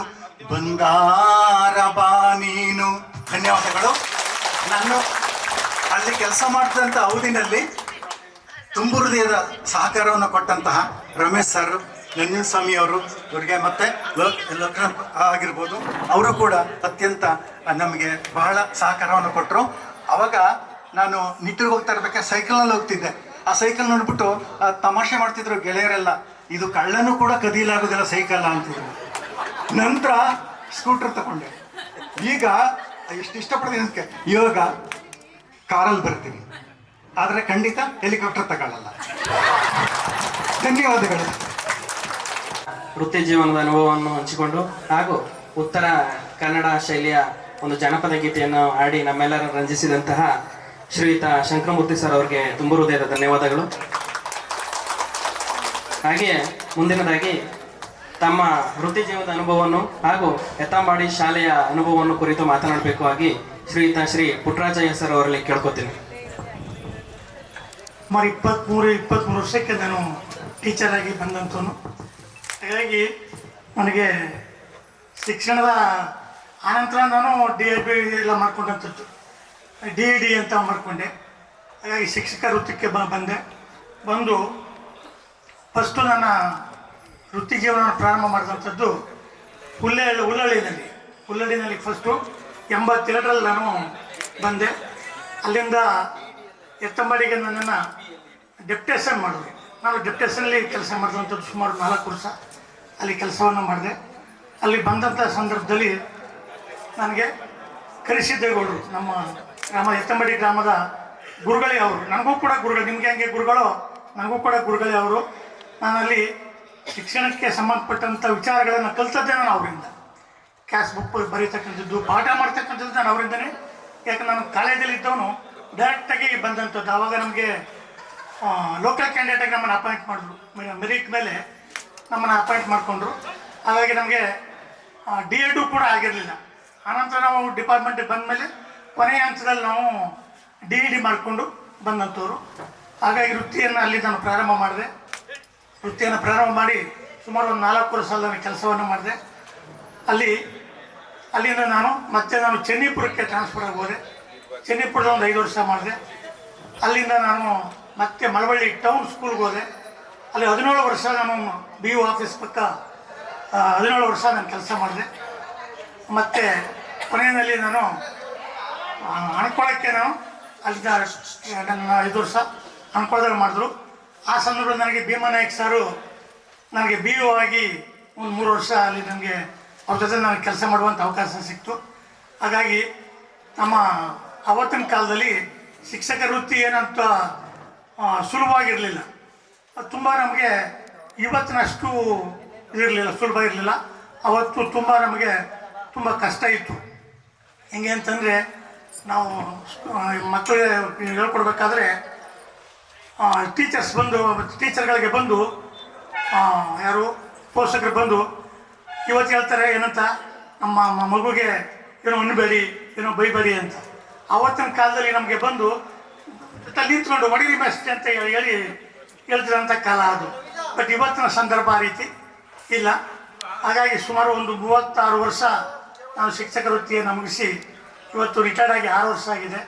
ಬಂದಾರ ಬಾ ನೀನು. ಧನ್ಯವಾದಗಳು. ನಾನು ಅಲ್ಲಿ ಕೆಲಸ ಮಾಡಿದಂಥ ಅವಧಿನಲ್ಲಿ ತುಂಬು ಹೃದಯದ ಸಹಕಾರವನ್ನು ಕೊಟ್ಟಂತಹ ರಮೇಶ್ ಸರ್, ನಂಜನಸ್ವಾಮಿ ಅವರು, ಇವರಿಗೆ ಮತ್ತೆ ಲೋಕನಾಥ್ ಆಗಿರ್ಬೋದು, ಅವರು ಕೂಡ ಅತ್ಯಂತ ನಮಗೆ ಬಹಳ ಸಹಕಾರವನ್ನು ಕೊಟ್ಟರು. ಅವಾಗ ನಾನು ನಿಟ್ಟಿಗೆ ಹೋಗ್ತಾ ಇರ್ಬೇಕಾದ್ರೆ ಸೈಕಲ್ನಲ್ಲಿ ಹೋಗ್ತಿದ್ದೆ. ಆ ಸೈಕಲ್ ನೋಡ್ಬಿಟ್ಟು ತಮಾಷೆ ಮಾಡ್ತಿದ್ರು ಗೆಳೆಯರೆಲ್ಲ, ಇದು ಕಳ್ಳನೂ ಕೂಡ ಕದಿಲಾಗೋದಿಲ್ಲ ಸೈಕಲ್ ಅಂತಿದ್ರು. ನಂತರ ಸ್ಕೂಟರ್ ತಗೊಂಡೆ. ಈಗ ಎಷ್ಟು ಇಷ್ಟಪಡ್ತೀನಿ ಅದಕ್ಕೆ, ಇವಾಗ ಕಾರಲ್ಲಿ ಬರ್ತೀನಿ, ಆದರೆ ಖಂಡಿತ ಹೆಲಿಕಾಪ್ಟರ್ ತಗೊಳ್ಳಲ್ಲ. ಧನ್ಯವಾದಗಳು. ವೃತ್ತಿ ಜೀವನದ ಅನುಭವವನ್ನು ಹಂಚಿಕೊಂಡು ಹಾಗೂ ಉತ್ತರ ಕನ್ನಡ ಶೈಲಿಯ ಒಂದು ಜನಪದ ಗೀತೆಯನ್ನು ಹಾಡಿ ನಮ್ಮೆಲ್ಲರನ್ನು ರಂಜಿಸಿದಂತಹ ಶ್ರೀಯುತ ಶಂಕರಮೂರ್ತಿ ಸರ್ ಅವರಿಗೆ ತುಂಬ ಹೃದಯದ ಧನ್ಯವಾದಗಳು. ಹಾಗೆಯೇ ಮುಂದಿನದಾಗಿ ತಮ್ಮ ವೃತ್ತಿ ಜೀವನದ ಅನುಭವವನ್ನು ಹಾಗೂ ಎತ್ತಂಬಾಡಿ ಶಾಲೆಯ ಅನುಭವವನ್ನು ಕುರಿತು ಮಾತನಾಡಬೇಕು ಆಗಿ ಶ್ರೀಯುತ ಶ್ರೀ ಪುಟ್ಟರಾಜಯ್ಯ ಸರ್ ಅವರಲ್ಲಿ ಕೇಳ್ಕೊತೀನಿ. ಸುಮಾರು 23 ವರ್ಷಕ್ಕೆ ನಾನು ಟೀಚರಾಗಿ ಬಂದಂಥವನು. ಹಾಗಾಗಿ ನನಗೆ ಶಿಕ್ಷಣದ ಆನಂತರ ನಾನು DAB ಎಲ್ಲ ಮಾಡ್ಕೊಂಡಂಥದ್ದು, DED ಅಂತ ಮಾಡಿಕೊಂಡೆ. ಹಾಗಾಗಿ ಶಿಕ್ಷಕ ವೃತ್ತಕ್ಕೆ ಬಂದು ಫಸ್ಟು ನನ್ನ ವೃತ್ತಿ ಜೀವನ ಪ್ರಾರಂಭ ಮಾಡಿದಂಥದ್ದು ಹುಲ್ಲಳ್ಳಿನಲ್ಲಿ ಫಸ್ಟು 82ರಲ್ಲಿ ನಾನು ಬಂದೆ. ಅಲ್ಲಿಂದ ಎತ್ತಂಬಾಡಿಗೆ ನನ್ನನ್ನು ಡೆಪ್ಟೇಷನ್ ಮಾಡಿದ್ರು. ನಾನು ಡೆಪ್ಟೇಷನಲ್ಲಿ ಕೆಲಸ ಮಾಡಿದಂಥದ್ದು ಸುಮಾರು 4 ವರ್ಷ ಅಲ್ಲಿ ಕೆಲಸವನ್ನು ಮಾಡಿದೆ. ಅಲ್ಲಿ ಬಂದಂಥ ಸಂದರ್ಭದಲ್ಲಿ ನನಗೆ ಕರಿಸಿದ್ದೇಗೌಡರು, ನಮ್ಮ ಎತ್ತಂಬಾಡಿ ಗ್ರಾಮದ ಗುರುಗಳೇ ಅವರು, ನನಗೂ ಕೂಡ ಗುರುಗಳು, ನಿಮಗೆ ಹೆಂಗೆ ಗುರುಗಳು ನನಗೂ ಕೂಡ ಗುರುಗಳೇ ಅವರು. ನಾನಲ್ಲಿ ಶಿಕ್ಷಣಕ್ಕೆ ಸಂಬಂಧಪಟ್ಟಂಥ ವಿಚಾರಗಳನ್ನು ಕಲಿತದ್ದೇ ನಾನು ಅವರಿಂದ. ಕ್ಯಾಶ್ ಬುಕ್ ಬರೀತಕ್ಕಂಥದ್ದು, ಪಾಠ ಮಾಡ್ತಕ್ಕಂಥದ್ದು ನಾನು ಅವರಿಂದನೇ. ಯಾಕೆ ನಾನು ಕಾಲೇಜಲ್ಲಿ ಇದ್ದವನು ಡೈರೆಕ್ಟಾಗಿ ಬಂದಂಥದ್ದು. ಆವಾಗ ನಮಗೆ ಲೋಕಲ್ ಕ್ಯಾಂಡಿಡೇಟಾಗಿ ನಮ್ಮನ್ನು ಅಪಾಯಿಂಟ್ ಮಾಡಿದ್ರು, ಮೆರಿಟ್ ಮೇಲೆ ನಮ್ಮನ್ನು ಅಪಾಯಿಂಟ್ ಮಾಡಿಕೊಂಡ್ರು. ಹಾಗಾಗಿ ನಮಗೆ DED ಕೂಡ ಆಗಿರಲಿಲ್ಲ. ಆನಂತರ ನಾವು ಡಿಪಾರ್ಟ್ಮೆಂಟಿಗೆ ಬಂದ ಮೇಲೆ ಕೊನೆಯ ಹಂತದಲ್ಲಿ ನಾವು DED ಮಾಡಿಕೊಂಡು ಬಂದಂಥವ್ರು. ಹಾಗಾಗಿ ವೃತ್ತಿಯನ್ನು ಅಲ್ಲಿ ನಾನು ಪ್ರಾರಂಭ ಮಾಡಿದೆ. ವೃತ್ತಿಯನ್ನು ಪ್ರಾರಂಭ ಮಾಡಿ ಸುಮಾರು ಒಂದು 4 ವರ್ಷ ನಾನು ಕೆಲಸವನ್ನು ಮಾಡಿದೆ. ಅಲ್ಲಿಂದ ನಾನು ಚೆನ್ನೀಪುರಕ್ಕೆ ಟ್ರಾನ್ಸ್ಫರ್ ಆಗಿ ಹೋದೆ. ಚೆನ್ನೀಪುರದ ಒಂದು 5 ವರ್ಷ ಮಾಡಿದೆ. ಅಲ್ಲಿಂದ ನಾನು ಮತ್ತೆ ಮಳವಳ್ಳಿ ಟೌನ್ ಸ್ಕೂಲ್ಗೆ ಹೋದೆ. ಅಲ್ಲಿ 17 ವರ್ಷ ನಾನು BO ಆಫೀಸ್ ಪಕ್ಕ 17 ವರ್ಷ ನಾನು ಕೆಲಸ ಮಾಡಿದೆ. ಮತ್ತು ಕೊನೆಯಲ್ಲಿ ನಾನು ಅನ್ಕೊಳ್ಳೋಕ್ಕೆ ಅಲ್ಲಿಂದ ನನ್ನ 5 ವರ್ಷ ಅನ್ಕೊಳ್ಳೋದ್ರಲ್ಲಿ ಮಾಡಿದ್ರು. ಆ ಸಂದರ್ಭದಲ್ಲಿ ನನಗೆ ಭೀಮನಾಯಕ್ ಸಾರು ನನಗೆ BO ಆಗಿ ಒಂದು 3 ವರ್ಷ ಅಲ್ಲಿ ನನಗೆ ಅವ್ರ ಜೊತೆ ನನಗೆ ಕೆಲಸ ಮಾಡುವಂಥ ಅವಕಾಶ ಸಿಕ್ತು. ಹಾಗಾಗಿ ನಮ್ಮ ಆವತ್ತಿನ ಕಾಲದಲ್ಲಿ ಶಿಕ್ಷಕ ವೃತ್ತಿ ಏನಂತ ಸುಲಭವಾಗಿರಲಿಲ್ಲ. ತುಂಬ ನಮಗೆ ಇವತ್ತಿನಷ್ಟು ಇದಿರಲಿಲ್ಲ, ಸುಲಭ ಇರಲಿಲ್ಲ. ಅವತ್ತು ನಮಗೆ ತುಂಬ ಕಷ್ಟ ಇತ್ತು. ಹೆಂಗೆ ಅಂತಂದರೆ ನಾವು ಮಕ್ಕಳಿಗೆ ಹೇಳ್ಕೊಡ್ಬೇಕಾದ್ರೆ ಟೀಚರ್ಗಳಿಗೆ ಬಂದು ಯಾರು ಪೋಷಕರು ಬಂದು ಇವತ್ತು ಹೇಳ್ತಾರೆ ಏನಂತ, ನಮ್ಮ ಮಗುಗೆ ಏನೋ ಅನ್ನಬೇಡಿ, ಏನೋ ಬೈಬೇಡಿ ಅಂತ. ಆವತ್ತಿನ ಕಾಲದಲ್ಲಿ ನಮಗೆ ಬಂದು ನಿಂತ್ಕೊಂಡು ಹೊಡೀರಿ ಅಷ್ಟೇ ಅಂತ ಹೇಳ್ತಿರೋಂಥ ಕಾಲ ಅದು. ಬಟ್ ಇವತ್ತಿನ ಸಂದರ್ಭ ಆ ರೀತಿ ಇಲ್ಲ. ಹಾಗಾಗಿ ಸುಮಾರು ಒಂದು 36 ವರ್ಷ ನಾನು ಶಿಕ್ಷಕ ವೃತ್ತಿಯನ್ನು ಮುಗಿಸಿ ಇವತ್ತು ರಿಟೈರ್ಡ್ ಆಗಿ 6 ವರ್ಷ ಆಗಿದೆ.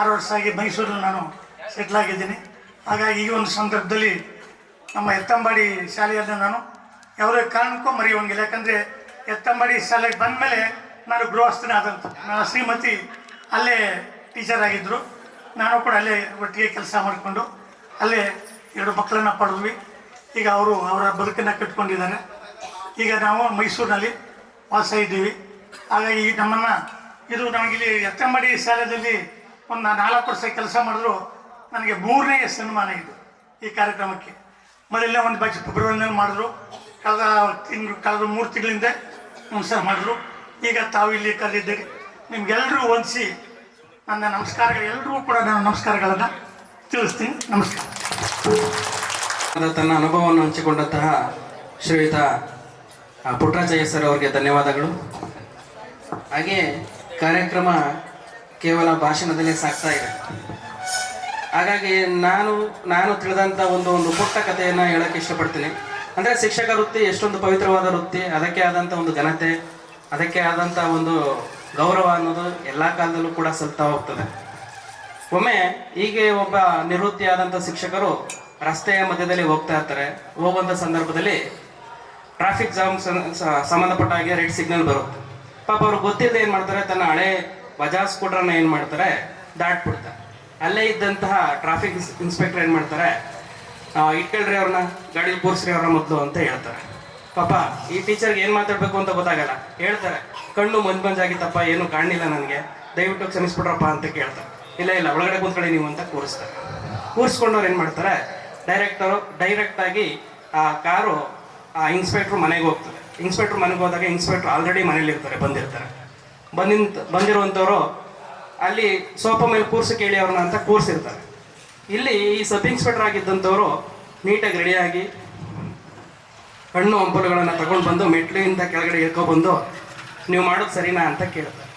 6 ವರ್ಷ ಆಗಿ ಮೈಸೂರಲ್ಲಿ ನಾನು ಸೆಟ್ಲ್ ಆಗಿದ್ದೀನಿ. ಹಾಗಾಗಿ ಈ ಒಂದು ಸಂದರ್ಭದಲ್ಲಿ ನಮ್ಮ ಎತ್ತಂಬಾಡಿ ಶಾಲೆಯನ್ನು ನಾನು ಯಾವುದೇ ಕಾರಣಕ್ಕೂ ಮರೆಯುವಂಗಿಲ್ಲ. ಯಾಕಂದರೆ ಎತ್ತಂಬಡಿ ಶಾಲೆಗೆ ಬಂದಮೇಲೆ ನಾನು ಗೃಹಸ್ಥನೇ ಆದಂಥ ನನ್ನ ಶ್ರೀಮತಿ ಅಲ್ಲೇ ಟೀಚರ್ ಆಗಿದ್ದರು. ನಾನು ಕೂಡ ಅಲ್ಲೇ ಒಟ್ಟಿಗೆ ಕೆಲಸ ಮಾಡಿಕೊಂಡು ಅಲ್ಲೇ 2 ಮಕ್ಕಳನ್ನು ಪಡೆದ್ವಿ. ಈಗ ಅವರು ಅವರ ಬದುಕನ್ನು ಕಟ್ಕೊಂಡಿದ್ದಾರೆ. ಈಗ ನಾವು ಮೈಸೂರಿನಲ್ಲಿ ವಾಸ ಇದ್ದೀವಿ. ಹಾಗಾಗಿ ನಮ್ಮನ್ನು ಇದು ನಮಗಿಲ್ಲಿ ಎತ್ತಂಬಡಿ ಶಾಲೆಯಲ್ಲಿ ಒಂದು 4 ವರ್ಷ ಕೆಲಸ ಮಾಡಿದ್ರು ನನಗೆ 3ನೇ ಸನ್ಮಾನ ಇದು ಈ ಕಾರ್ಯಕ್ರಮಕ್ಕೆ. ಮೊದಲನೇ ಒಂದು ಬ್ಯಾಚ್ ಫೆಬ್ರವರಿನಲ್ಲಿ ಮಾಡಿದ್ರು. ಕಳೆದ 3 ತಿಂಗಳಿಂದ ಸರ್ ಮಾಡಿದ್ರು. ಈಗ ತಾವು ಇಲ್ಲಿ ಕರೆದಿದ್ದೀರಿ. ನಿಮ್ಗೆಲ್ಲರೂ ಹೊಂದಿಸಿ ನನ್ನ ನಮಸ್ಕಾರಗಳು, ಎಲ್ರಿಗೂ ಕೂಡ ನಾನು ನಮಸ್ಕಾರಗಳನ್ನು ತಿಳಿಸ್ತೀನಿ. ನಮಸ್ಕಾರ. ತನ್ನ ಅನುಭವವನ್ನು ಹಂಚಿಕೊಂಡಂತಹ ಶ್ರೀಯುತ ಪುಟ್ಟರಾಜಯ್ಯ ಸರ್ ಅವರಿಗೆ ಧನ್ಯವಾದಗಳು. ಹಾಗೆಯೇ ಕಾರ್ಯಕ್ರಮ ಕೇವಲ ಭಾಷಣದಲ್ಲೇ ಸಾಗ್ತಾ ಇದೆ. ಹಾಗಾಗಿ ನಾನು ತಿಳಿದಂಥ ಒಂದು ಪುಟ್ಟ ಕಥೆಯನ್ನು ಹೇಳೋಕ್ಕೆ ಇಷ್ಟಪಡ್ತೀನಿ. ಅಂದರೆ ಶಿಕ್ಷಕ ವೃತ್ತಿ ಎಷ್ಟೊಂದು ಪವಿತ್ರವಾದ ವೃತ್ತಿ, ಅದಕ್ಕೆ ಆದಂಥ ಒಂದು ಘನತೆ, ಅದಕ್ಕೆ ಆದಂಥ ಒಂದು ಗೌರವ ಅನ್ನೋದು ಎಲ್ಲ ಕಾಲದಲ್ಲೂ ಕೂಡ ಸಲ್ತಾ ಹೋಗ್ತದೆ. ಒಮ್ಮೆ ಹೀಗೆ ಒಬ್ಬ ನಿವೃತ್ತಿಯಾದಂಥ ಶಿಕ್ಷಕರು ರಸ್ತೆಯ ಮಧ್ಯದಲ್ಲಿ ಹೋಗ್ತಾ ಇರ್ತಾರೆ. ಹೋಗುವಂಥ ಸಂದರ್ಭದಲ್ಲಿ ಟ್ರಾಫಿಕ್ ಜಾಮ್ ಸಂಬಂಧಪಟ್ಟ ಹಾಗೆ ರೆಡ್ ಸಿಗ್ನಲ್ ಬರುತ್ತೆ. ಪಾಪ ಅವ್ರು ಗೊತ್ತಿಲ್ಲದೆ ಏನು ಮಾಡ್ತಾರೆ, ತನ್ನ ಹಳೆ ಬಜಾಜ್ ಸ್ಕೂಟ್ರನ್ನ ಏನು ಮಾಡ್ತಾರೆ, ದಾಟ್ಬಿಡ್ತಾರೆ. ಅಲ್ಲೇ ಇದ್ದಂತಹ ಟ್ರಾಫಿಕ್ ಇನ್ಸ್ಪೆಕ್ಟರ್ ಏನು ಮಾಡ್ತಾರೆ, ಇಟ್ಕೊಳ್ರಿ ಅವ್ರನ್ನ, ಗಾಡೀಲಿ ಕೂರಿಸ್ರಿ ಅವ್ರನ್ನ ಮೊದಲು ಅಂತ ಹೇಳ್ತಾರೆ. ಪಾಪ ಈ ಟೀಚರ್ಗೆ ಏನು ಮಾತಾಡಬೇಕು ಅಂತ ಗೊತ್ತಾಗಲ್ಲ. ಹೇಳ್ತಾರೆ, ಕಣ್ಣು ಮಂಜಾಗಿತ್ತಪ್ಪ, ಏನು ಕಾಣಲಿಲ್ಲ ನನಗೆ, ದಯವಿಟ್ಟು ಕ್ಷಮಿಸ್ಬಿಟ್ರಪ್ಪ ಅಂತ ಕೇಳ್ತಾರೆ. ಇಲ್ಲ ಒಳಗಡೆ ಕೂತ್ಕೊಳ್ಳಿ ನೀವು ಅಂತ ಕೂರಿಸ್ತಾರೆ. ಕೂರಿಸ್ಕೊಂಡವ್ರು ಏನು ಮಾಡ್ತಾರೆ, ಡೈರೆಕ್ಟಾಗಿ ಆ ಕಾರು ಆ ಇನ್ಸ್ಪೆಕ್ಟ್ರು ಮನೆಗೆ ಹೋಗ್ತಾರೆ. ಇನ್ಸ್ಪೆಕ್ಟ್ರ್ ಮನೆಗೆ ಹೋದಾಗ ಇನ್ಸ್ಪೆಕ್ಟ್ರ್ ಆಲ್ರೆಡಿ ಮನೇಲಿ ಬಂದಿರ್ತಾರೆ. ಬಂದಿರುವಂಥವ್ರು ಅಲ್ಲಿ ಸೋಫಾ ಮೇಲೆ ಕೂರ್ಸಿ ಕೇಳಿ ಅವ್ರನ್ನ ಅಂತ ಕೂರಿಸಿರ್ತಾರೆ. ಇಲ್ಲಿ ಈ ಸಬ್ ಇನ್ಸ್ಪೆಕ್ಟರ್ ಆಗಿದ್ದಂಥವ್ರು ನೀಟಾಗಿ ರೆಡಿಯಾಗಿ ಹಣ್ಣು ಹಂಪಲುಗಳನ್ನು ತಗೊಂಡು ಬಂದು ಮೆಟ್ಲಿಂದ ಕೆಳಗಡೆ ಇಳ್ಕೊಬಂದು ನೀವು ಮಾಡೋದು ಸರಿನಾ ಅಂತ ಕೇಳ್ತಾರೆ.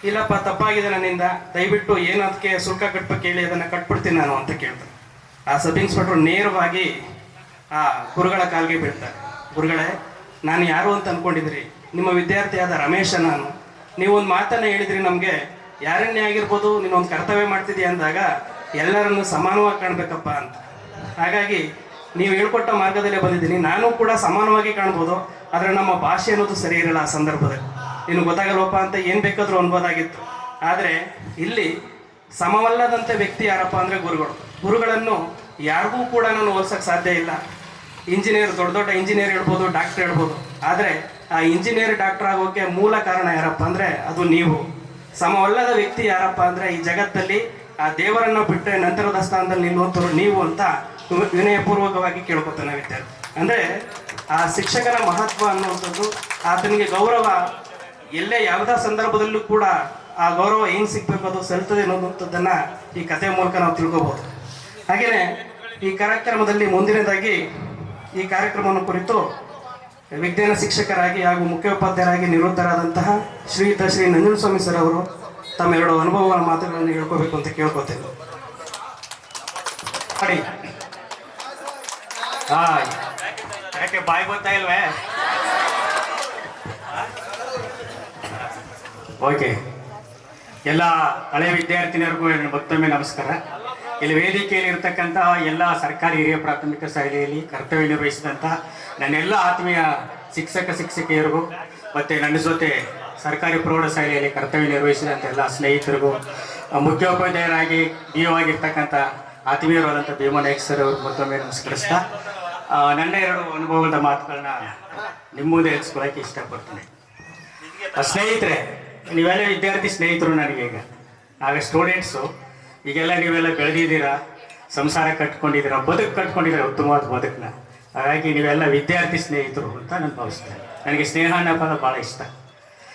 ಇಲ್ಲಪ್ಪ ತಪ್ಪಾಗಿದೆ ನನ್ನಿಂದ, ದಯವಿಟ್ಟು ಏನು ಅದಕ್ಕೆ ಶುಲ್ಕ ಕಟ್ಬೇಕು ಹೇಳಿ, ಅದನ್ನು ಕಟ್ಬಿಡ್ತೀನಿ ನಾನು ಅಂತ ಕೇಳ್ತಾರೆ. ಆ ಸಬ್ ಇನ್ಸ್ಪೆಕ್ಟ್ರು ನೇರವಾಗಿ ಆ ಗುರುಗಳ ಕಾಲಿಗೆ ಬೀಳ್ತಾರೆ. ಗುರುಗಳೇ, ನಾನು ಯಾರು ಅಂತ ಅಂದ್ಕೊಂಡಿದ್ರಿ, ನಿಮ್ಮ ವಿದ್ಯಾರ್ಥಿಯಾದ ರಮೇಶ ನಾನು. ನೀವೊಂದು ಮಾತನ್ನು ಹೇಳಿದ್ರಿ ನಮಗೆ, ಯಾರನ್ನೇ ಆಗಿರ್ಬೋದು ನೀನೊಂದು ಕರ್ತವ್ಯ ಮಾಡ್ತಿದ್ದೀಯ ಅಂದಾಗ ಎಲ್ಲರನ್ನು ಸಮಾನವಾಗಿ ಕಾಣಬೇಕಪ್ಪ ಅಂತ. ಹಾಗಾಗಿ ನೀವು ಹೇಳ್ಕೊಟ್ಟ ಮಾರ್ಗದಲ್ಲೇ ಬಂದಿದ್ದೀನಿ. ನಾನು ಕೂಡ ಸಮಾನವಾಗಿ ಕಾಣ್ಬೋದು, ಆದರೆ ನಮ್ಮ ಭಾಷೆ ಅನ್ನೋದು ಸರಿ ಇರಲ್ಲ. ಆ ಸಂದರ್ಭದಲ್ಲಿ ನಿನಗೆ ಗೊತ್ತಾಗಲ್ವಪ್ಪ ಅಂತ ಏನು ಬೇಕಾದರೂ ಅನ್ಬೋದಾಗಿತ್ತು. ಆದರೆ ಇಲ್ಲಿ ಸಮವಲ್ಲದಂಥ ವ್ಯಕ್ತಿ ಯಾರಪ್ಪ ಅಂದರೆ ಗುರುಗಳನ್ನು ಯಾರಿಗೂ ಕೂಡ ನಾನು ಹೋಲ್ಸೋಕ್ಕೆ ಸಾಧ್ಯ ಇಲ್ಲ. ಇಂಜಿನಿಯರ್, ದೊಡ್ಡ ಇಂಜಿನಿಯರ್ ಹೇಳ್ಬೋದು, ಡಾಕ್ಟರ್ ಹೇಳ್ಬೋದು, ಆದರೆ ಆ ಇಂಜಿನಿಯರ್ ಡಾಕ್ಟರ್ ಆಗೋಕ್ಕೆ ಮೂಲ ಕಾರಣ ಯಾರಪ್ಪ ಅಂದರೆ ಅದು ನೀವು. ಸಮವಲ್ಲದ ವ್ಯಕ್ತಿ ಯಾರಪ್ಪ ಅಂದರೆ ಈ ಜಗತ್ತಲ್ಲಿ ಆ ದೇವರನ್ನು ಬಿಟ್ಟರೆ ನಂತರದ ಸ್ಥಾನದಲ್ಲಿ ನಿಲ್ಲುವಂಥವ್ರು ನೀವು ಅಂತ ವಿನಯಪೂರ್ವಕವಾಗಿ ಕೇಳ್ಕೊತಾನೆ ವಿದ್ಯಾರ್ಥಿ. ಅಂದರೆ ಆ ಶಿಕ್ಷಕನ ಮಹತ್ವ ಅನ್ನುವಂಥದ್ದು, ಆತನಿಗೆ ಗೌರವ ಎಲ್ಲೇ ಯಾವುದೇ ಸಂದರ್ಭದಲ್ಲೂ ಕೂಡ ಆ ಗೌರವ ಏನು ಸಿಗಬೇಕು ಅದು ಸಲ್ತದೆ ಅನ್ನೋದಂಥದ್ದನ್ನು ಈ ಕಥೆಯ ಮೂಲಕ ನಾವು ತಿಳ್ಕೊಬೋದು. ಹಾಗೆಯೇ ಈ ಕಾರ್ಯಕ್ರಮದಲ್ಲಿ ಮುಂದಿನದಾಗಿ ಈ ಕಾರ್ಯಕ್ರಮವನ್ನು ಕುರಿತು ವಿಜ್ಞಾನ ಶಿಕ್ಷಕರಾಗಿ ಹಾಗೂ ಮುಖ್ಯೋಪಾಧ್ಯಾಯರಾಗಿ ನಿವೃತ್ತರಾದಂತಹ ಶ್ರೀಯುತ ಶ್ರೀ ನಂಜನಸ್ವಾಮಿ ಸರ್ ಅವರು ತಮ್ಮ 2 ಅನುಭವಗಳ ಮಾತುಗಳನ್ನು ಹೇಳ್ಕೋಬೇಕು ಅಂತ ಕೇಳ್ಕೊತೇನೆ. ಮಾಡಿ ಯಾಕೆ ಬಾಯಿ ಗೊತ್ತಾ ಇಲ್ವೇ? ಓಕೆ, ಎಲ್ಲ ಹಳೆ ವಿದ್ಯಾರ್ಥಿನಿಯರಿಗೂ ಮತ್ತೊಮ್ಮೆ ನಮಸ್ಕಾರ. ಇಲ್ಲಿ ವೇದಿಕೆಯಲ್ಲಿ ಇರತಕ್ಕಂಥ ಎಲ್ಲ ಸರ್ಕಾರಿ ಹಿರಿಯ ಪ್ರಾಥಮಿಕ ಶಾಲೆಯಲ್ಲಿ ಕರ್ತವ್ಯ ನಿರ್ವಹಿಸಿದಂಥ ನನ್ನೆಲ್ಲ ಆತ್ಮೀಯ ಶಿಕ್ಷಕಿಯರಿಗೂ ಮತ್ತು ನನ್ನ ಜೊತೆ ಸರ್ಕಾರಿ ಪ್ರೌಢಶಾಲೆಯಲ್ಲಿ ಕರ್ತವ್ಯ ನಿರ್ವಹಿಸಿದಂಥ ಎಲ್ಲ ಸ್ನೇಹಿತರಿಗೂ, ಮುಖ್ಯೋಪಾಧ್ಯಾಯರಾಗಿ BO ಆಗಿರ್ತಕ್ಕಂಥ ಆತ್ಮೀಯರಾದಂಥ ಭೀಮನಾಯಕ್ ಸರ್ ಅವರು ಮತ್ತೊಮ್ಮೆ ನಮಸ್ಕರಿಸ್ತಾ ನನ್ನ 2 ಅನುಭವದ ಮಾತುಗಳನ್ನ ನಿಮ್ಮ ಮುಂದೆ ಹಂಚ್ಕೊಳ್ಳೋಕ್ಕೆ ಇಷ್ಟಪಡ್ತೀನಿ. ಸ್ನೇಹಿತರೆ, ನೀವೆಲ್ಲ ವಿದ್ಯಾರ್ಥಿ ಸ್ನೇಹಿತರು ನನಗೀಗ. ನಾವೇ ಸ್ಟೂಡೆಂಟ್ಸು, ಈಗೆಲ್ಲ ನೀವೆಲ್ಲ ಬೆಳೆದಿದ್ದೀರಾ, ಸಂಸಾರ ಕಟ್ಕೊಂಡಿದ್ದೀರಾ, ಕಟ್ಕೊಂಡಿದ್ದೀರಾ, ಉತ್ತಮವಾದ ಬದುಕನ್ನ. ಹಾಗಾಗಿ ನೀವೆಲ್ಲ ವಿದ್ಯಾರ್ಥಿ ಸ್ನೇಹಿತರು ಅಂತ ನಾನು ಭಾವಿಸ್ತೇನೆ. ನನಗೆ ಸ್ನೇಹ ಅನ್ನೋ ಪದ ಭಾಳ ಇಷ್ಟ.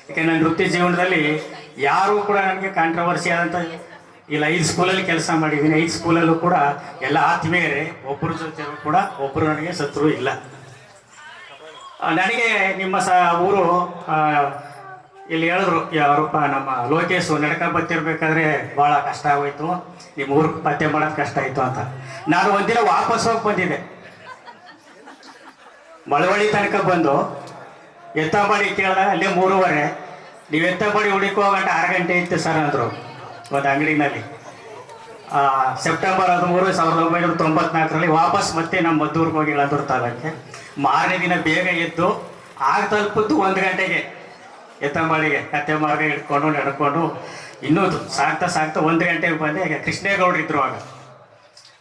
ಯಾಕೆ ನನ್ನ ವೃತ್ತಿ ಜೀವನದಲ್ಲಿ ಯಾರೂ ಕೂಡ ನನಗೆ ಕಾಂಟ್ರವರ್ಸಿ ಆದಂಥ ಇಲ್ಲ. 5 ಸ್ಕೂಲಲ್ಲಿ ಕೆಲಸ ಮಾಡಿದ್ದೀನಿ. 5 ಸ್ಕೂಲಲ್ಲೂ ಕೂಡ ಎಲ್ಲ ಆತ್ಮೀಯರೇ, ಒಬ್ಬರ ಜೊತೆ ಕೂಡ ಒಬ್ಬರು ನನಗೆ ಶತ್ರು ಇಲ್ಲ. ನನಗೆ ನಿಮ್ಮ ಊರು ಇಲ್ಲಿ ಹೇಳಿದ್ರು ಯಾರಪ್ಪ, ನಮ್ಮ ಲೋಕೇಶ್ ನಡ್ಕ ಬರ್ತಿರ್ಬೇಕಾದ್ರೆ ಭಾಳ ಕಷ್ಟ ಆಗೋಯ್ತು, ನಿಮ್ಮ ಊರು ಪತ್ತೆ ಮಾಡೋದು ಕಷ್ಟ ಆಯಿತು ಅಂತ. ನಾನು ಒಂದಿನ ವಾಪಸ್ ಹೋಗಿ ಬಂದಿದ್ದೆ. ಮಳವಳ್ಳಿ ತನಕ ಬಂದು ಎತ್ತಂಬಡಿ ಕೇಳಿದಾಗ ಅಲ್ಲೇ 3:30. ನೀವು ಎತ್ತಂಬಡಿ ಹುಡುಕೋ ಗಂಟೆ 6 ಗಂಟೆ ಇತ್ತು ಸರ್ ಅಂದರು ಒಂದು ಅಂಗಡಿನಲ್ಲಿ. ಸೆಪ್ಟೆಂಬರ್ 13, 1994ರಲ್ಲಿ ವಾಪಸ್ ಮತ್ತೆ ನಮ್ಮ ಮದ್ದೂರಿಗೆ ಹೋಗಿ ಇಳಂದೂರು ತಾಲೂಕಿಗೆ. ಮಾರನೇ ದಿನ ಬೇಗ ಎದ್ದು ಆಗ ತಲುಪಿದ್ದು 1 ಗಂಟೆಗೆ ಎತ್ತಂಬಾಳಿಗೆ ಕತ್ತೆ ಮಾರ್ಗ ಹಿಡ್ಕೊಂಡು ನಡ್ಕೊಂಡು ಇನ್ನೂ ಸಾಗ್ತಾ 1 ಗಂಟೆಗೆ ಬಂದೆ. ಈಗ ಕೃಷ್ಣೇಗೌಡರು ಇದ್ರು ಆಗ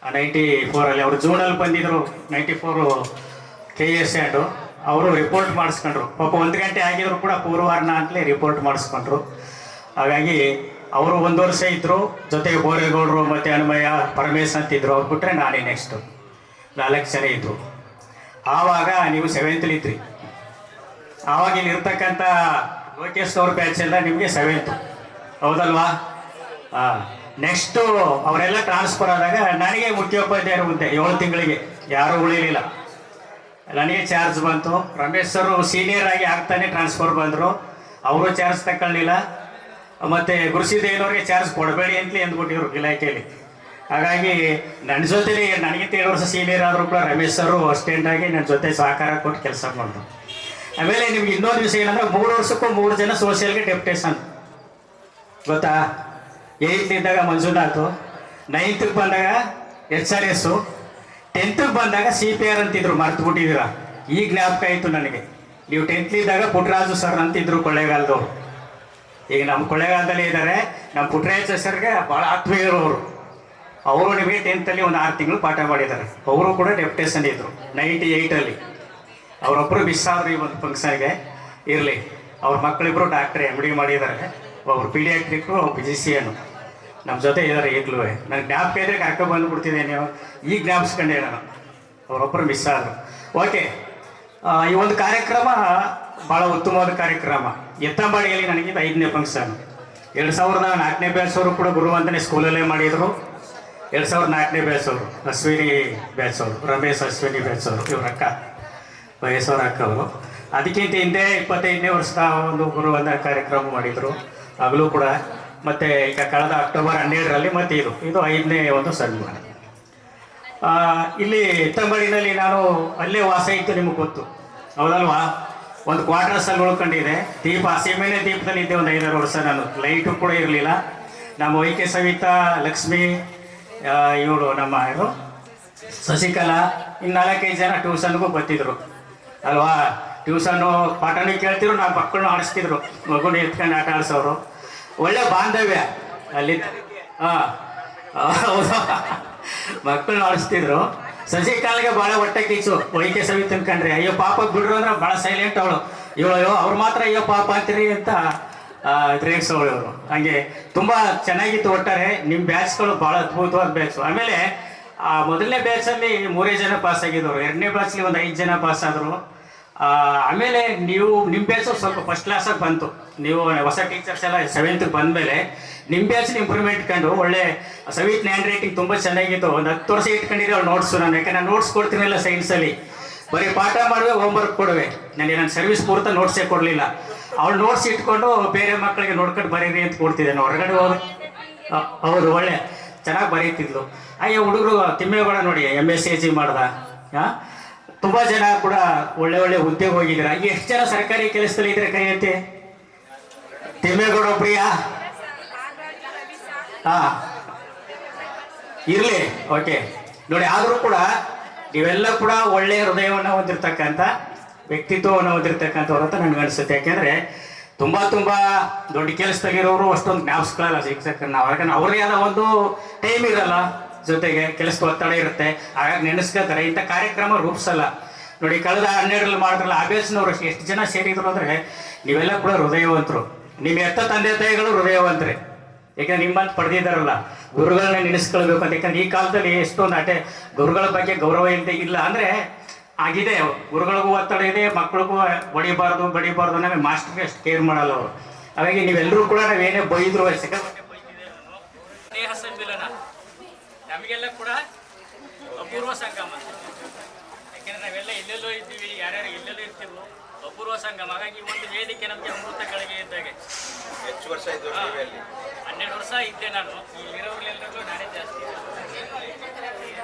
94ಅಲ್ಲಿ, ಅವರು ಜೂನಲ್ಲಿ ಬಂದಿದ್ರು. 94 KS ಆ್ಯಂಡು ಅವರು ರಿಪೋರ್ಟ್ ಮಾಡಿಸ್ಕೊಂಡ್ರು. ಪಾಪ 1 ಗಂಟೆ ಆಗಿದ್ರು ಕೂಡ ಪೂರ್ವಾರ್ನ ಅಂತಲೇ ರಿಪೋರ್ಟ್ ಮಾಡಿಸ್ಕೊಂಡ್ರು. ಹಾಗಾಗಿ ಅವರು 1 ವರ್ಷ ಇದ್ದರು. ಜೊತೆಗೆ ಬೋರೇಗೌಡರು ಮತ್ತು ಹನುಮಯ್ಯ ಪರಮೇಶ್ ಅಂತಿದ್ರು. ಅವ್ರು ಬಿಟ್ಟರೆ ನಾನೇ ನೆಕ್ಸ್ಟು 4 ಜನ ಇದ್ದರು. ಆವಾಗ ನೀವು 7th ಇದ್ರಿ. ಆವಾಗ ಇಲ್ಲಿ ಇರ್ತಕ್ಕಂಥ ಲೋಕೇಶ್ ಅವ್ರ ಬ್ಯಾಚ್ ಎಲ್ಲ ನಿಮಗೆ 7th, ಹೌದಲ್ವಾ? ನೆಕ್ಸ್ಟು ಅವರೆಲ್ಲ ಟ್ರಾನ್ಸ್ಫರ್ ಆದಾಗ ನನಗೆ ಮುಖ್ಯೋಪಾಧ್ಯಾಯರು ಹುದ್ದೆ 7 ತಿಂಗಳಿಗೆ ಯಾರೂ ಉಳಿಲಿಲ್ಲ. ನನಗೆ ಚಾರ್ಜ್ ಬಂತು. ರಮೇಶ್ ಸರ್ ಸೀನಿಯರ್ ಆಗಿ ಆಗ್ತಾನೆ ಟ್ರಾನ್ಸ್ಫರ್ ಬಂದರು. ಅವರು ಚಾರ್ಜ್ ತಗೊಳ್ಳಿಲ್ಲ. ಮತ್ತು ಗುರುಸಿದ್ದೇನವ್ರಿಗೆ ಚಾರ್ಜ್ ಕೊಡಬೇಡಿ ಅಂತಲೇ ಅಂದ್ಬಿಟ್ಟಿದ್ರು ಇಲಾಖೆಯಲ್ಲಿ. ಹಾಗಾಗಿ ನನ್ನ ಜೊತೆಲಿ ನನಗಿಂತ 7 ವರ್ಷ ಸೀನಿಯರ್ ಆದರೂ ಕೂಡ ರಮೇಶ್ ಸರು ಅಸಿಸ್ಟೆಂಟಾಗಿ ನನ್ನ ಜೊತೆ ಸಹಕಾರ ಕೊಟ್ಟು ಕೆಲಸ ಮಾಡಿದ್ರು. ಆಮೇಲೆ ನಿಮ್ಗೆ ಇನ್ನೊಂದು ವಿಷಯ ಏನಂದರೆ 3 ವರ್ಷಕ್ಕೂ 3 ಜನ ಸೋಷಿಯಲ್ಗೆ ಡೆಪ್ಟೇಷನ್, ಗೊತ್ತಾ? 8th ಇದ್ದಾಗ ಮಂಜುನಾಥ್, 9th ಬಂದಾಗ HRS, 10th ಬಂದಾಗ CPR ಅಂತಿದ್ರು. ಮರ್ತು ಬಿಟ್ಟಿದ್ದೀರಾ? ಈಗ ಜ್ಞಾಪಕ ಆಯಿತು ನನಗೆ. ನೀವು 10th ಇದ್ದಾಗ ಪುಟ್ಟರಾಜು ಸರ್ ಅಂತಿದ್ರು ಕೊಳ್ಳೇಗಾಲದವರು. ಈಗ ನಮ್ಮ ಕೊಳ್ಳೇಗಾಲದಲ್ಲಿ ಇದ್ದಾರೆ. ನಮ್ಮ ಪುಟ್ಟರಾಜ ಸರ್ಗೆ ಭಾಳ ಆತ್ಮೀಯರು ಅವರು. ಅವರು ನಿಮಗೆ 10th ಒಂದು 6 ತಿಂಗಳು ಪಾಠ ಮಾಡಿದ್ದಾರೆ. ಅವರು ಕೂಡ ಡೆಪ್ಟೇಷನ್ ಇದ್ದರು 98ಅಲ್ಲಿ. ಅವರೊಬ್ಬರು ಮಿಸ್ ಆದರು ಈ ಒಂದು ಫಂಕ್ಷನ್ಗೆ. ಇರಲಿ, ಅವ್ರ ಮಕ್ಕಳಿಬ್ಬರು ಡಾಕ್ಟ್ರ್ MD ಮಾಡಿದ್ದಾರೆ. ಒಬ್ರು ಪೀಡಿಯಾಟ್ರಿಕ್ಕು, ಒಬ್ಬ ಫಿಸಿಷಿಯನು ನಮ್ಮ ಜೊತೆ ಇದ್ದಾರೆ ಈಗಲೂ. ನನಗೆ ಜ್ಞಾಪಕ ಇದ್ದರೆ ಕರ್ಕೊಂಡು ಬಂದುಬಿಡ್ತಿದ್ದೆ. ನೀವು ಈಗ ಜ್ಞಾಪಿಸ್ಕೊಂಡೆ ನಾನು. ಅವರೊಬ್ಬರು ಮಿಸ್ ಆದರು. ಓಕೆ, ಈ ಒಂದು ಕಾರ್ಯಕ್ರಮ ಭಾಳ ಉತ್ತಮವಾದ ಕಾರ್ಯಕ್ರಮ. ಎತ್ತಂಬಾಡಿಯಲ್ಲಿ ನನಗಿಂತ 5ನೇ ಫಂಕ್ಷನ್. 2004ನೇ ಬ್ಯಾಚ್ ಅವರು ಕೂಡ ಗುರುವಂತನೇ ಸ್ಕೂಲಲ್ಲೇ ಮಾಡಿದರು. 2004ನೇ ಬ್ಯಾಚ್ ಅವರು ಅಶ್ವಿನಿ ಬ್ಯಾಚ್ ಅವರು, ರಮೇಶ್ ಅಶ್ವಿನಿ ಬ್ಯಾಚ್ ಅವರು, ಇವ್ರ ಅಕ್ಕ ವಯಸ್ಸವ್ರ ಅಕ್ಕ ಅವರು. ಅದಕ್ಕಿಂತ ಹಿಂದೆ 25ನೇ ವರ್ಷದ ಒಂದು ಗುರುವಂದನೆ ಕಾರ್ಯಕ್ರಮ ಮಾಡಿದರು ಆಗಲೂ ಕೂಡ. ಮತ್ತು ಈಗ ಕಳೆದ ಅಕ್ಟೋಬರ್ 12ರಲ್ಲಿ ಮತ್ತು ಇದು 5ನೇ ಒಂದು ಸನ್ಮಾನ. ಇಲ್ಲಿ ಎತ್ತಂಬಡಿನಲ್ಲಿ ನಾನು ಅಲ್ಲೇ ವಾಸ ಇತ್ತು, ನಿಮಗೆ ಗೊತ್ತು ಹೌದಲ್ವಾ? ಒಂದು ಕ್ವಾರ್ಟರ್ಸಲ್ಲಿ ಉಳ್ಕೊಂಡಿದೆ. ದೀಪ ಸೀಮೆನೆ ದೀಪದಲ್ಲಿ ಇದ್ದೆ ಒಂದು 5-6 ವರ್ಷ ನಾನು. ಲೈಟು ಕೂಡ ಇರಲಿಲ್ಲ. ನಮ್ಮ YK ಸವಿತಾ, ಲಕ್ಷ್ಮಿ, ಇವಳು ನಮ್ಮ ಇವರು ಶಶಿಕಲಾ, ಇನ್ನು 4-5 ಜನ ಟ್ಯೂಷನ್ಗೂ ಬರ್ತಿದ್ರು ಅಲ್ವಾ? ಟ್ಯೂಷನ್ನು ಪಾಠನೂ ಕೇಳ್ತಿದ್ರು, ನಾವು ಮಕ್ಕಳನ್ನ ಆಡಿಸ್ತಿದ್ರು. ಮಗುನ ಎತ್ಕೊಂಡು ಆಟ ಆಡಿಸೋರು. ಒಳ್ಳೆ ಬಾಂಧವ್ಯ ಅಲ್ಲಿ. ಹೌದು, ಮಕ್ಕಳನ್ನ ಆಡಿಸ್ತಿದ್ರು. ಶಶಿಕಾಲ್ಗೆ ಭಾಳ ಹೊಟ್ಟೆ ಕಿಚ್ಚು YK ಸವಿತ ಅನ್ಕೊಂಡ್ರೆ. ಅಯ್ಯೋ ಪಾಪ ಬಿಡ್ರು ಅಂದ್ರೆ ಭಾಳ ಸೈಲೆಂಟ್ ಅವಳು. ಅಯ್ಯೋ ಅವ್ರು ಮಾತ್ರ ಅಯ್ಯೋ ಪಾಪ ಅಂತೀರಿ ಅಂತ ರೇಗಿಸೋಳು ಇವರು. ಹಾಗೆ ತುಂಬ ಚೆನ್ನಾಗಿತ್ತು. ಒಟ್ಟಾರೆ ನಿಮ್ಮ ಬ್ಯಾಚ್ಗಳು ಭಾಳ ಅದ್ಭುತವಾದ ಬ್ಯಾಚು. ಆಮೇಲೆ ಮೊದಲನೇ ಬ್ಯಾಚಲ್ಲಿ 3 ಜನ ಪಾಸ್ ಆಗಿದ್ದವರು. 2ನೇ ಬ್ಯಾಚಲ್ಲಿ ಒಂದು 5 ಜನ ಪಾಸ್ ಆದರು. ಆಮೇಲೆ ನಿಮ್ಮ ಬ್ಯಾಚು ಸ್ವಲ್ಪ ಫಸ್ಟ್ ಕ್ಲಾಸಾಗಿ ಬಂತು. ನೀವು ಹೊಸ ಟೀಚರ್ಸ್ ಎಲ್ಲ 7th ಬಂದಮೇಲೆ ನಿಮ್ಮ ಬ್ಯಾಚ್ನ ಇಂಪ್ರೂವ್ಮೆಂಟ್ ಕಂಡು ಒಳ್ಳೆ ಸವಿತ್ ಹ್ಯಾಂಡ್ ರೈಟಿಂಗ್ ತುಂಬ ಚೆನ್ನಾಗಿತ್ತು. ಒಂದು 10 ವರ್ಷ ಇಟ್ಕೊಂಡಿದ್ದೆ ಅವ್ಳು ನೋಟ್ಸು. ನಾನು ಯಾಕೆ ನಾನು ನೋಟ್ಸ್ ಕೊಡ್ತೀನಿಲ್ಲ ಸೈನ್ಸಲ್ಲಿ, ಬರೀ ಪಾಠ ಮಾಡುವೆ, ಹೋಮ್ವರ್ಕ್ ಕೊಡುವೆ. ನನ್ನ ಸರ್ವಿಸ್ ಪೂರ್ತಿ ನೋಟ್ಸೇ ಕೊಡಲಿಲ್ಲ. ಅವಳು ನೋಟ್ಸ್ ಇಟ್ಕೊಂಡು ಬೇರೆ ಮಕ್ಕಳಿಗೆ ನೋಡ್ಕೊಂಡು ಬರೀರಿ ಅಂತ ಕೊಡ್ತಿದ್ದೆ. ನಾನು ಹೊರಗಡೆ ಹೋಗಿ ಹೌದು, ಒಳ್ಳೆ ಚೆನ್ನಾಗಿ ಬರೀತಿದ್ಲು. ಅಯ್ಯೋ ಹುಡುಗರು ತಿಮ್ಮೇಗೌಡ ನೋಡಿ MSc ಮಾಡ್ದ. ತುಂಬ ಜನ ಕೂಡ ಒಳ್ಳೆ ಹುದ್ದೆಗೆ ಹೋಗಿದ್ದೀರಾ. ಎಷ್ಟು ಜನ ಸರ್ಕಾರಿ ಕೆಲಸದಲ್ಲಿ ಇದ್ರೆ ಕೈ ಎತ್ತಿ. ತಿಮ್ಮೇಗೌಡ ಪ್ರಿಯಾ ಇರಲಿ, ಓಕೆ ನೋಡಿ. ಆದರೂ ಕೂಡ ನೀವೆಲ್ಲ ಕೂಡ ಒಳ್ಳೆಯ ಹೃದಯವನ್ನು ಹೊಂದಿರತಕ್ಕಂಥ ವ್ಯಕ್ತಿತ್ವವನ್ನು ಹೊಂದಿರತಕ್ಕಂಥವ್ರು ಅಂತ ನನಗೆ ಅನಿಸುತ್ತೆ. ಯಾಕೆಂದರೆ ತುಂಬ ದೊಡ್ಡ ಕೆಲಸದಾಗಿರೋರು ಅಷ್ಟೊಂದು ಜ್ಞಾಪಿಸ್ಕೊಳ್ಳಲ್ಲ ಶಿಕ್ಷಕರನ್ನ. ಯಾಕಂದ್ರೆ ಅವ್ರದೇ ಆದ ಒಂದು ಟೈಮ್ ಇರಲ್ಲ, ಜೊತೆಗೆ ಕೆಲಸದ ಒತ್ತಡ ಇರುತ್ತೆ. ಹಾಗಾಗಿ ನೆನೆಸ್ಕೊತಾರೆ. ಇಂಥ ಕಾರ್ಯಕ್ರಮ ರೂಪಿಸಲ್ಲ ನೋಡಿ. ಕಳೆದ 12ರಲ್ಲಿ ಮಾಡಿದ್ರಲ್ಲ ಅಭ್ಯಾಸನವ್ರು ಎಷ್ಟು ಜನ ಸೇರಿದ್ರು ಅಂದರೆ ನೀವೆಲ್ಲ ಕೂಡ ಹೃದಯವಂತರು. ನಿಮ್ಮ ತಂದೆ ತಾಯಿಗಳು ಹೃದಯವಂತರೇ. ಯಾಕಂದ್ರೆ ನಿಮ್ಮಂತ ಪಡೆದಿದ್ದಾರಲ್ಲ, ಗುರುಗಳನ್ನ ನೆನೆಸ್ಕೊಳ್ಬೇಕು ಅಂತ. ಯಾಕಂದ್ರೆ ಈ ಕಾಲದಲ್ಲಿ ಎಷ್ಟೊಂದು ಗುರುಗಳ ಬಗ್ಗೆ ಗೌರವ ಇಲ್ಲ ಅಂದರೆ ಆಗಿದೆ. ಗುರುಗಳಿಗೂ ಒತ್ತಡ ಇದೆ, ಮಕ್ಕಳಿಗೂ ಹೊಡಿಬಾರ್ದು ಬಡಿಬಾರ್ದು ಅನ್ನೋ ಮಾಸ್ಟರ್ಗೆ ಅಷ್ಟು ಕೇರ್ ಮಾಡಲ್ಲ ಅವರು. ಹಾಗಾಗಿ ನೀವೆಲ್ಲರೂ ಕೂಡ ನಾವೇನೇ ಬೈದ್ರು ಸ್ನೇಹ ಸಮ್ಮಿಲನ ನಮಗೆಲ್ಲ ಕೂಡ ಅಪೂರ್ವ ಸಂಗಮ. ಯಾಕೆಂದ್ರೆ ನಾವೆಲ್ಲ ಎಲ್ಲೆಲ್ಲೋ ಇದ್ದೀವಿ, ಯಾರ್ಯಾರು ಎಲ್ಲೆಲ್ಲೋ ಇರ್ತೀವೋ, ಅಪೂರ್ವ ಸಂಗಮ. ಹಾಗಾಗಿ ಒಂದು ವೇದಿಕೆ ನಮಗೆ ಅಮೃತ ಗಳಿಗೆ ಇದ್ದಾಗೆ. ಎಷ್ಟು ವರ್ಷ ಇದ್ದು? 12 ವರ್ಷ ಇದ್ದೆ ನಾನು. ಇಲ್ಲಿರೋರೆಲ್ಲರಿಗೂ ನಾನೇ ಜಾಸ್ತಿ.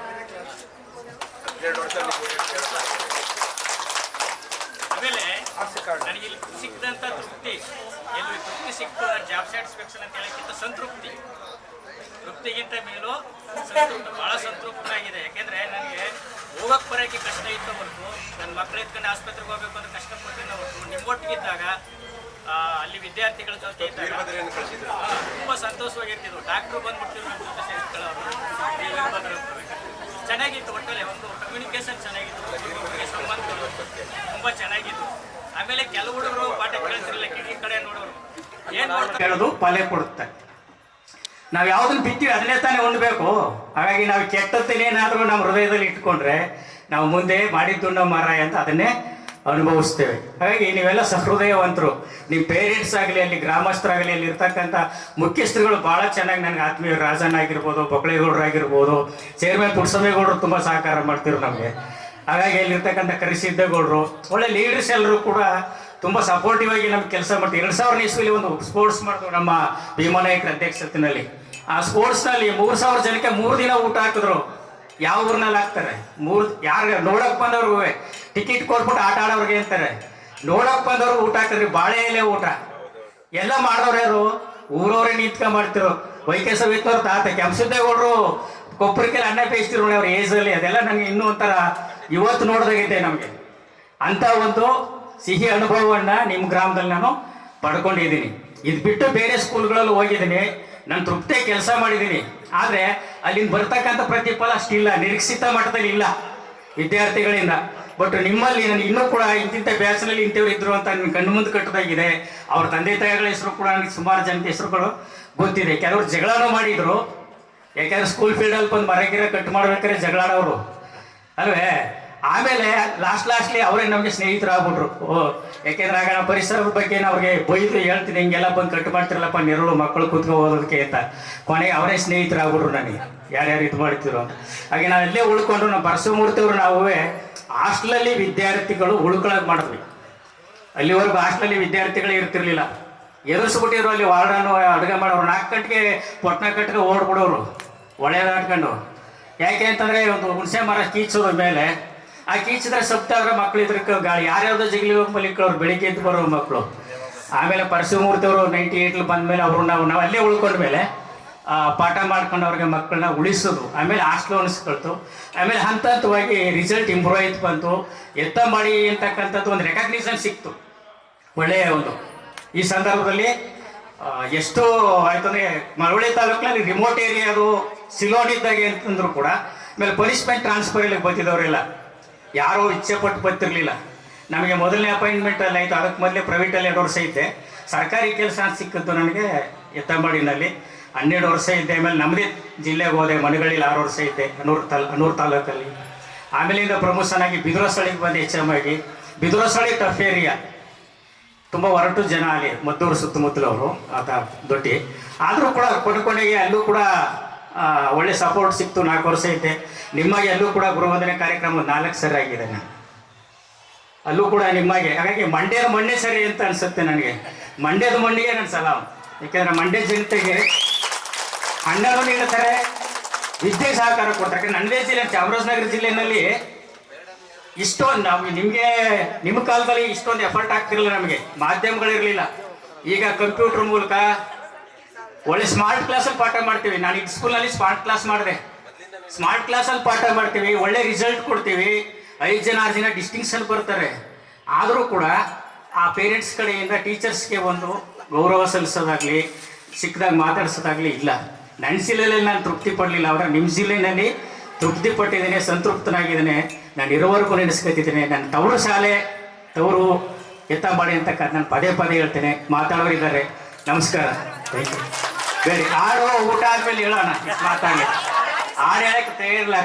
12 ವರ್ಷ. ಆಮೇಲೆ ನನಗೆ ಇಲ್ಲಿ ಸಿಕ್ಕಿದಂಥ ತೃಪ್ತಿ, ಎಲ್ಲಿ ತೃಪ್ತಿ ಸಿಕ್ತು, ಜಾಬ್ ಸ್ಯಾಟಿಸ್ಫ್ಯಾಕ್ಷನ್ ಅಂತ ಹೇಳೋಕ್ಕಿಂತ ತೃಪ್ತಿಗಿಂತ ಮೇಲೂ ಭಾಳ ಸಂತೃಪ್ತನಾಗಿದೆ. ಯಾಕೆಂದರೆ ನನಗೆ ಹೋಗಕ್ಕೆ ಬರೋಕ್ಕೆ ಕಷ್ಟ ಇತ್ತು ಹೊರತು ನನ್ನ ಮಕ್ಕಳು ಎತ್ಕೊಂಡು ಆಸ್ಪತ್ರೆಗೆ ಹೋಗ್ಬೇಕು ಅಂದ್ರೆ ಕಷ್ಟಪಟ್ಟಿದ್ದ ಹೊರತು ನಿಮ್ಮೊಟ್ಟಿಗಿದ್ದಾಗ ಅಲ್ಲಿ ವಿದ್ಯಾರ್ಥಿಗಳ ಜೊತೆ ಇದ್ದಾಗ ತುಂಬ ಸಂತೋಷವಾಗಿರ್ತಿದ್ವು. ಡಾಕ್ಟ್ರು ಬಂದ್ಬಿಡ್ತಿದ್ರು ನಮ್ಮ ಜೊತೆ ಸೇರಿಕೊಳ್ಳೋರು ಚೆನ್ನಾಗಿತ್ತು. ಒಟ್ಟಲ್ಲಿ ಒಂದು ಕಮ್ಯುನಿಕೇಶನ್ ಚೆನ್ನಾಗಿತ್ತು, ಹುಡುಗರಿಗೆ ಸಂಬಂಧಗಳು ತುಂಬ ಚೆನ್ನಾಗಿತ್ತು. ಆಮೇಲೆ ಕೆಲವು ಹುಡುಗರು ಪಾಠ ಕೇಳ್ತಿರಲಿಲ್ಲ, ಕಿಟಕಿ ಕಡೆ ನೋಡೋರು ಏನು ಕೇಳೋದು ಫಲ ಕೊಡುತ್ತೆ. ನಾವು ಯಾವುದನ್ನು ಬಿತ್ತೀವಿ ಅದನ್ನೇ ತಾನೇ ಹೊಂದಬೇಕು. ಹಾಗಾಗಿ ನಾವು ಕೆಟ್ಟದ್ದನ್ನೇನಾದರೂ ನಮ್ಮ ಹೃದಯದಲ್ಲಿ ಇಟ್ಕೊಂಡ್ರೆ ನಾವು ಮುಂದೆ ಮಾಡಿದ್ದು ನಮ್ಮ ಮಾರಾಯ ಅಂತ ಅದನ್ನೇ ಅನುಭವಿಸ್ತೇವೆ. ಹಾಗಾಗಿ ನೀವೆಲ್ಲ ಸಹೃದಯವಂತರು. ನಿಮ್ಮ ಪೇರೆಂಟ್ಸ್ ಆಗಲಿ, ಅಲ್ಲಿ ಗ್ರಾಮಸ್ಥರಾಗಲಿ, ಅಲ್ಲಿ ಇರ್ತಕ್ಕಂಥ ಮುಖ್ಯಸ್ಥರುಗಳು ಭಾಳ ಚೆನ್ನಾಗಿ ನನಗೆ ಆತ್ಮೀಯ ರಾಜಣ್ಣ ಆಗಿರ್ಬೋದು, ಬೊಕ್ಕಳೇಗೌಡರು ಆಗಿರ್ಬೋದು, ಚೇರ್ಮನ್ ಪುಟ್ಟಸ್ವಾಮಿಗೌಡರು ತುಂಬ ಸಹಕಾರ ಮಾಡ್ತಿರು ನಮಗೆ. ಹಾಗಾಗಿ ಅಲ್ಲಿರ್ತಕ್ಕಂಥ ಕರಿಸಿದ್ದೇಗೌಡರು ಒಳ್ಳೆ ಲೀಡರ್ಸ್ ಎಲ್ಲರೂ ಕೂಡ ತುಂಬ ಸಪೋರ್ಟಿವ್ ಆಗಿ ನಮ್ಗೆ ಕೆಲಸ ಮಾಡ್ತೀವಿ. 2000 ಇಸ್ವಿಲಿ ಒಂದು ಸ್ಪೋರ್ಟ್ಸ್ ಮಾಡಿದ್ರು ನಮ್ಮ ಭೀಮನಾಯಕರ ಅಧ್ಯಕ್ಷತೆಯಲ್ಲಿ. ಆ ಸ್ಪೋರ್ಟ್ಸ್ನಲ್ಲಿ 3000 ಜನಕ್ಕೆ 3 ದಿನ ಊಟ ಹಾಕಿದ್ರು. ಯಾವ ಊರಿನಲ್ಲಿ ಹಾಕ್ತಾರೆ? ಯಾರು ನೋಡಕ್ಕೆ ಬಂದವ್ರಿಗೂ ಟಿಕೆಟ್ ಕೊಟ್ಬಿಟ್ಟು ಆಟ ಆಡೋರಿಗೆ ಅಂತಾರೆ. ನೋಡಕ್ಕೆ ಬಂದವ್ರು ಊಟ ಹಾಕಿದ್ರಿ, ಬಾಳೆ ಎಲೆ ಊಟ ಎಲ್ಲ ಮಾಡಿದವ್ರು ಯಾರು? ಊರವರೇ ನಿಂತ್ಕೊಂಡು ಮಾಡ್ತಿರೋ ವೈಕೆ ಸವಿತವ್ರು ತಾತ ಕೆಂಪಸಿದ್ದೇಗೌಡರು ಕೊಪ್ಪರಿಕೆಲ್ಲ ಅನ್ನ ಬೇಯಿಸ್ತಿರು ನೋಡಿ ಅವ್ರ ಏಜಲ್ಲಿ. ಅದೆಲ್ಲ ನನಗೆ ಇನ್ನೂ ಒಂಥರ ಇವತ್ತು ನೋಡ್ದಾಗೈತೆ ನಮಗೆ. ಅಂಥ ಒಂದು ಸಿಹಿ ಅನುಭವವನ್ನು ನಿಮ್ಮ ಗ್ರಾಮದಲ್ಲಿ ನಾನು ಪಡ್ಕೊಂಡಿದ್ದೀನಿ. ಇದು ಬಿಟ್ಟು ಬೇರೆ ಸ್ಕೂಲ್ಗಳಲ್ಲಿ ಹೋಗಿದ್ದೀನಿ, ನಾನು ತೃಪ್ತಿ ಕೆಲಸ ಮಾಡಿದ್ದೀನಿ. ಆದರೆ ಅಲ್ಲಿಂದ ಬರ್ತಕ್ಕಂಥ ಪ್ರತಿಫಲ ಅಷ್ಟಿಲ್ಲ, ನಿರೀಕ್ಷಿತ ಮಟ್ಟದಲ್ಲಿ ಇಲ್ಲ ವಿದ್ಯಾರ್ಥಿಗಳಿಂದ. ಬಟ್ ನಿಮ್ಮಲ್ಲಿ ನನಗೆ ಇನ್ನೂ ಕೂಡ ಇಂತಿಂಥ ಬ್ಯಾಚ್ನಲ್ಲಿ ಇಂಥವ್ರು ಇದ್ರು ಅಂತ ನನ್ನ ಕಣ್ಣು ಮುಂದೆ ಕಟ್ಟೋದಾಗಿದೆ. ಅವ್ರ ತಂದೆ ತಾಯಿಗಳ ಹೆಸರು ಕೂಡ ನನಗೆ ಸುಮಾರು ಜನತೆ ಹೆಸರುಗಳು ಗೊತ್ತಿದೆ. ಕೆಲವರು ಜಗಳನೂ ಮಾಡಿದರು, ಯಾಕೆಂದ್ರೆ ಸ್ಕೂಲ್ ಫೀಲ್ಡಲ್ಲಿ ಬಂದು ಮರಗಿರ ಕಟ್ ಮಾಡ್ಬೇಕಾದ್ರೆ ಜಗಳಾಡೋರು ಅಲ್ವೇ. ಆಮೇಲೆ ಲಾಸ್ಟ್ಲಿ ಅವರೇ ನಮಗೆ ಸ್ನೇಹಿತರಾಗ್ಬಿಟ್ರು. ಯಾಕೆಂದ್ರೆ ಆಗ ನಾವು ಪರಿಸರದ ಬಗ್ಗೆ ಅವ್ರಿಗೆ ಬೈದು ಹೇಳ್ತೀನಿ, ಹಿಂಗೆಲ್ಲ ಬಂದು ಕಟ್ ಮಾಡ್ತಿರಲ್ಲಪ್ಪ ನೆರಳು ಮಕ್ಕಳು ಕೂತ್ಕೊ ಓದೋದಕ್ಕೆ ಅಂತ. ಕೊನೆಗೆ ಅವರೇ ಸ್ನೇಹಿತರಾಗ್ಬಿಟ್ರು ನನಗೆ, ಯಾರ್ಯಾರು ಇದು ಮಾಡ್ತಿರೋ. ಹಾಗೆ ನಾವು ಎಲ್ಲೇ ಉಳ್ಕೊಂಡ್ರು ನಮ್ಮ ಪರಶುಮೂರ್ತಿಯವರು ನಾವು ಹಾಸ್ಟೆಲಲ್ಲಿ ವಿದ್ಯಾರ್ಥಿಗಳು ಉಳ್ಕೊಳಕ್ಕೆ ಮಾಡಿದ್ವಿ. ಅಲ್ಲಿವರೆಗೂ ಹಾಸ್ಟೆಲಲ್ಲಿ ವಿದ್ಯಾರ್ಥಿಗಳೇ ಇರ್ತಿರ್ಲಿಲ್ಲ. ಎದುರಿಸ್ಬಿಟ್ಟಿದ್ರು ಅಲ್ಲಿ ವಾರ್ಡನ್ನು ಅಡುಗೆ ಮಾಡೋರು. 4 ಗಂಟೆಗೆ ಪೊಟ್ನ ಕಟ್ಟಿಗೆ ಓಡ್ಬಿಡೋರು ಒಳ್ಳೆಯದಾಡ್ಕೊಂಡು. ಯಾಕೆ ಅಂತಂದರೆ ಒಂದು ಹುಣಸೆ ಮರ ಕೀಚೋದ್ರ ಮೇಲೆ ಆ ಕೀಚಿದ್ರೆ ಸಪ್ತಾದ್ರೆ ಮಕ್ಕಳು ಇದ್ರಕ್ಕೆ ಗಾಳಿ ಯಾರ್ಯಾವ್ದೋ ಜಗಲಿ ಹೋಗಿ ಮಲಿಕೊಳ್ಳೋರು, ಬೆಳಿಗ್ಗೆ ಎದ್ದು ಬರೋ ಮಕ್ಕಳು. ಆಮೇಲೆ ಪರಶುಮೂರ್ತಿಯವರು 98 ಬಂದಮೇಲೆ ಅವರು ನಾವು ಅಲ್ಲೇ ಉಳ್ಕೊಂಡ್ಮೇಲೆ ಪಾಠ ಮಾಡ್ಕೊಂಡು ಅವ್ರಿಗೆ ಮಕ್ಕಳನ್ನ ಉಳಿಸೋದು. ಆಮೇಲೆ ಹಾಸ್ಟೆಲ್ ಅನಿಸ್ಕೊಳ್ತು. ಆಮೇಲೆ ಹಂತ ಹಂತವಾಗಿ ರಿಸಲ್ಟ್ ಇಂಪ್ರೂವ್ ಆಯ್ತು ಬಂತು. ಎತ್ತ ಮಾಡಿ ಅಂತಕ್ಕಂಥದ್ದು ಒಂದು ರೆಕಗ್ನಿಷನ್ ಸಿಕ್ತು ಒಳ್ಳೆಯ ಒಂದು. ಈ ಸಂದರ್ಭದಲ್ಲಿ ಎಷ್ಟು ಆಯ್ತು ಅಂದರೆ ಮಳವಳ್ಳಿ ತಾಲೂಕಿನಲ್ಲಿ ರಿಮೋಟ್ ಏರಿಯಾ ಅದು ಸಿಲೋನಿದ್ದಾಗೆ ಅಂತಂದ್ರು ಕೂಡ ಆಮೇಲೆ ಪನಿಷ್ಮೆಂಟ್ ಟ್ರಾನ್ಸ್ಫರಲ್ಲಿ ಬಂದಿದ್ದವರೆಲ್ಲ ಯಾರೂ ಇಚ್ಛೆ ಪಟ್ಟು ಬರ್ತಿರ್ಲಿಲ್ಲ. ನಮಗೆ ಮೊದಲನೇ ಅಪಾಯಿಂಟ್ಮೆಂಟಲ್ಲಿ ಆಯಿತು. ಅದಕ್ಕೆ ಮೊದಲೇ ಪ್ರೈವೇಟಲ್ಲಿ 2 ವರ್ಷ ಇದ್ದೆ. ಸರ್ಕಾರಿ ಕೆಲಸ ಸಿಕ್ಕಿತ್ತು ನನಗೆ ಎತ್ತಂಬಾಡಿನಲ್ಲಿ 12 ವರ್ಷ ಇದ್ದೆ. ಆಮೇಲೆ ನಮ್ಮದೇ ಜಿಲ್ಲೆಗೆ ಹೋದೆ, ಮನೆಗಳಲ್ಲಿ 6 ವರ್ಷ ಇದ್ದೆ ಅನೂರು ತಾಲೂಕಲ್ಲಿ. ಆಮೇಲಿಂದ ಪ್ರಮೋಷನ್ ಆಗಿ ಬಿದುರಸಳಿಗೆ ಬಂದೆ HM ಆಗಿ. ಬಿದುರಸಳಿ ಟಫ್ ಏರಿಯಾ, ತುಂಬ ಹೊರಟು ಜನ ಅಲ್ಲಿ ಮದ್ದೂರು ಸುತ್ತಮುತ್ತಲವರು ಆತ ದೊಡ್ಡಿ. ಆದರೂ ಕೂಡ ಕೊನೆಗೆ ಅಲ್ಲೂ ಕೂಡ ಒಳ್ಳೆ ಸಪೋರ್ಟ್ ಸಿಕ್ತು. 4 ವರ್ಷ ಇದ್ದೆ. ನಿಮಗೆ ಅಲ್ಲೂ ಕೂಡ ಗುರುವಂದನೆ ಕಾರ್ಯಕ್ರಮ 4 ಸರಿ ಆಗಿದೆ ನಾನು ಅಲ್ಲೂ ಕೂಡ ನಿಮಗೆ. ಹಾಗಾಗಿ ಮಂಡ್ಯದ ಮಣ್ಣೆ ಸರಿ ಅಂತ ಅನಿಸುತ್ತೆ ನನಗೆ. ಮಂಡ್ಯದ ಮಣ್ಣಿಗೆ ನನ್ನ ಸಲಾಮ್. ಯಾಕೆಂದರೆ ಮಂಡ್ಯ ಜನತೆಗೆ ಅಣ್ಣರು ನೀಡುತ್ತಾರೆ, ವಿದ್ಯೆ ಸಹಕಾರ ಕೊಡ್ತಾರೆ. ನನ್ನದೇ ಜಿಲ್ಲೆ ಚಾಮರಾಜನಗರ ಜಿಲ್ಲೆಯಲ್ಲಿ ಇಷ್ಟೊಂದು ನಾವು ನಿಮ್ಮ ಕಾಲದಲ್ಲಿ ಇಷ್ಟೊಂದು ಎಫರ್ಟ್ ಆಗ್ತಿರಲಿಲ್ಲ. ನಮಗೆ ಮಾಧ್ಯಮಗಳಿರಲಿಲ್ಲ. ಈಗ ಕಂಪ್ಯೂಟರ್ ಮೂಲಕ ಒಳ್ಳೆ ಸ್ಮಾರ್ಟ್ ಕ್ಲಾಸಲ್ಲಿ ಪಾಠ ಮಾಡ್ತೀವಿ. ನಾನು ಈ ಸ್ಕೂಲ್ನಲ್ಲಿ ಸ್ಮಾರ್ಟ್ ಕ್ಲಾಸ್ ಮಾಡಿದೆ. ಸ್ಮಾರ್ಟ್ ಕ್ಲಾಸಲ್ಲಿ ಪಾಠ ಮಾಡ್ತೀವಿ, ಒಳ್ಳೆ ರಿಸಲ್ಟ್ ಕೊಡ್ತೀವಿ. 5 ಜನ 6 ಜನ ಡಿಸ್ಟಿಂಕ್ಷನ್ ಬರ್ತಾರೆ. ಆದರೂ ಕೂಡ ಆ ಪೇರೆಂಟ್ಸ್ ಕಡೆಯಿಂದ ಟೀಚರ್ಸ್ಗೆ ಒಂದು ಗೌರವ ಸಲ್ಲಿಸೋದಾಗಲಿ, ಸಿಕ್ಕದಾಗ ಮಾತಾಡ್ಸೋದಾಗಲಿ ಇಲ್ಲ. ನನ್ನ ಜಿಲ್ಲೆಯಲ್ಲಿ ನಾನು ತೃಪ್ತಿ ಪಡಲಿಲ್ಲ. ಅವರ ನಿಮ್ಮ ಜಿಲ್ಲೆಯಲ್ಲಿ ತೃಪ್ತಿ ಪಟ್ಟಿದ್ದೇನೆ, ಸಂತೃಪ್ತನಾಗಿದ್ದೇನೆ. ನಾನು ಇರೋವರೆಗೂ ನೆನೆಸ್ಕೊತಿದ್ದೇನೆ. ನನ್ನ ತವರು ಶಾಲೆ ತವರು ಎತ್ತಂಬಾಡಿ ಅಂತ ನಾನು ಪದೇ ಹೇಳ್ತೇನೆ. ಮಾತಾಡೋರಿದ್ದಾರೆ. ನಮಸ್ಕಾರ, ಥ್ಯಾಂಕ್ ಯು. ಬೇರೆ ಹಾಡು ಊಟ ಆದಮೇಲೆ ಹೇಳೋಣ ಮಾತಾಡಿ. ಹಾಡು ಹೇಳಕ್ಕೆ ತಯಾರಿಲ್ಲ.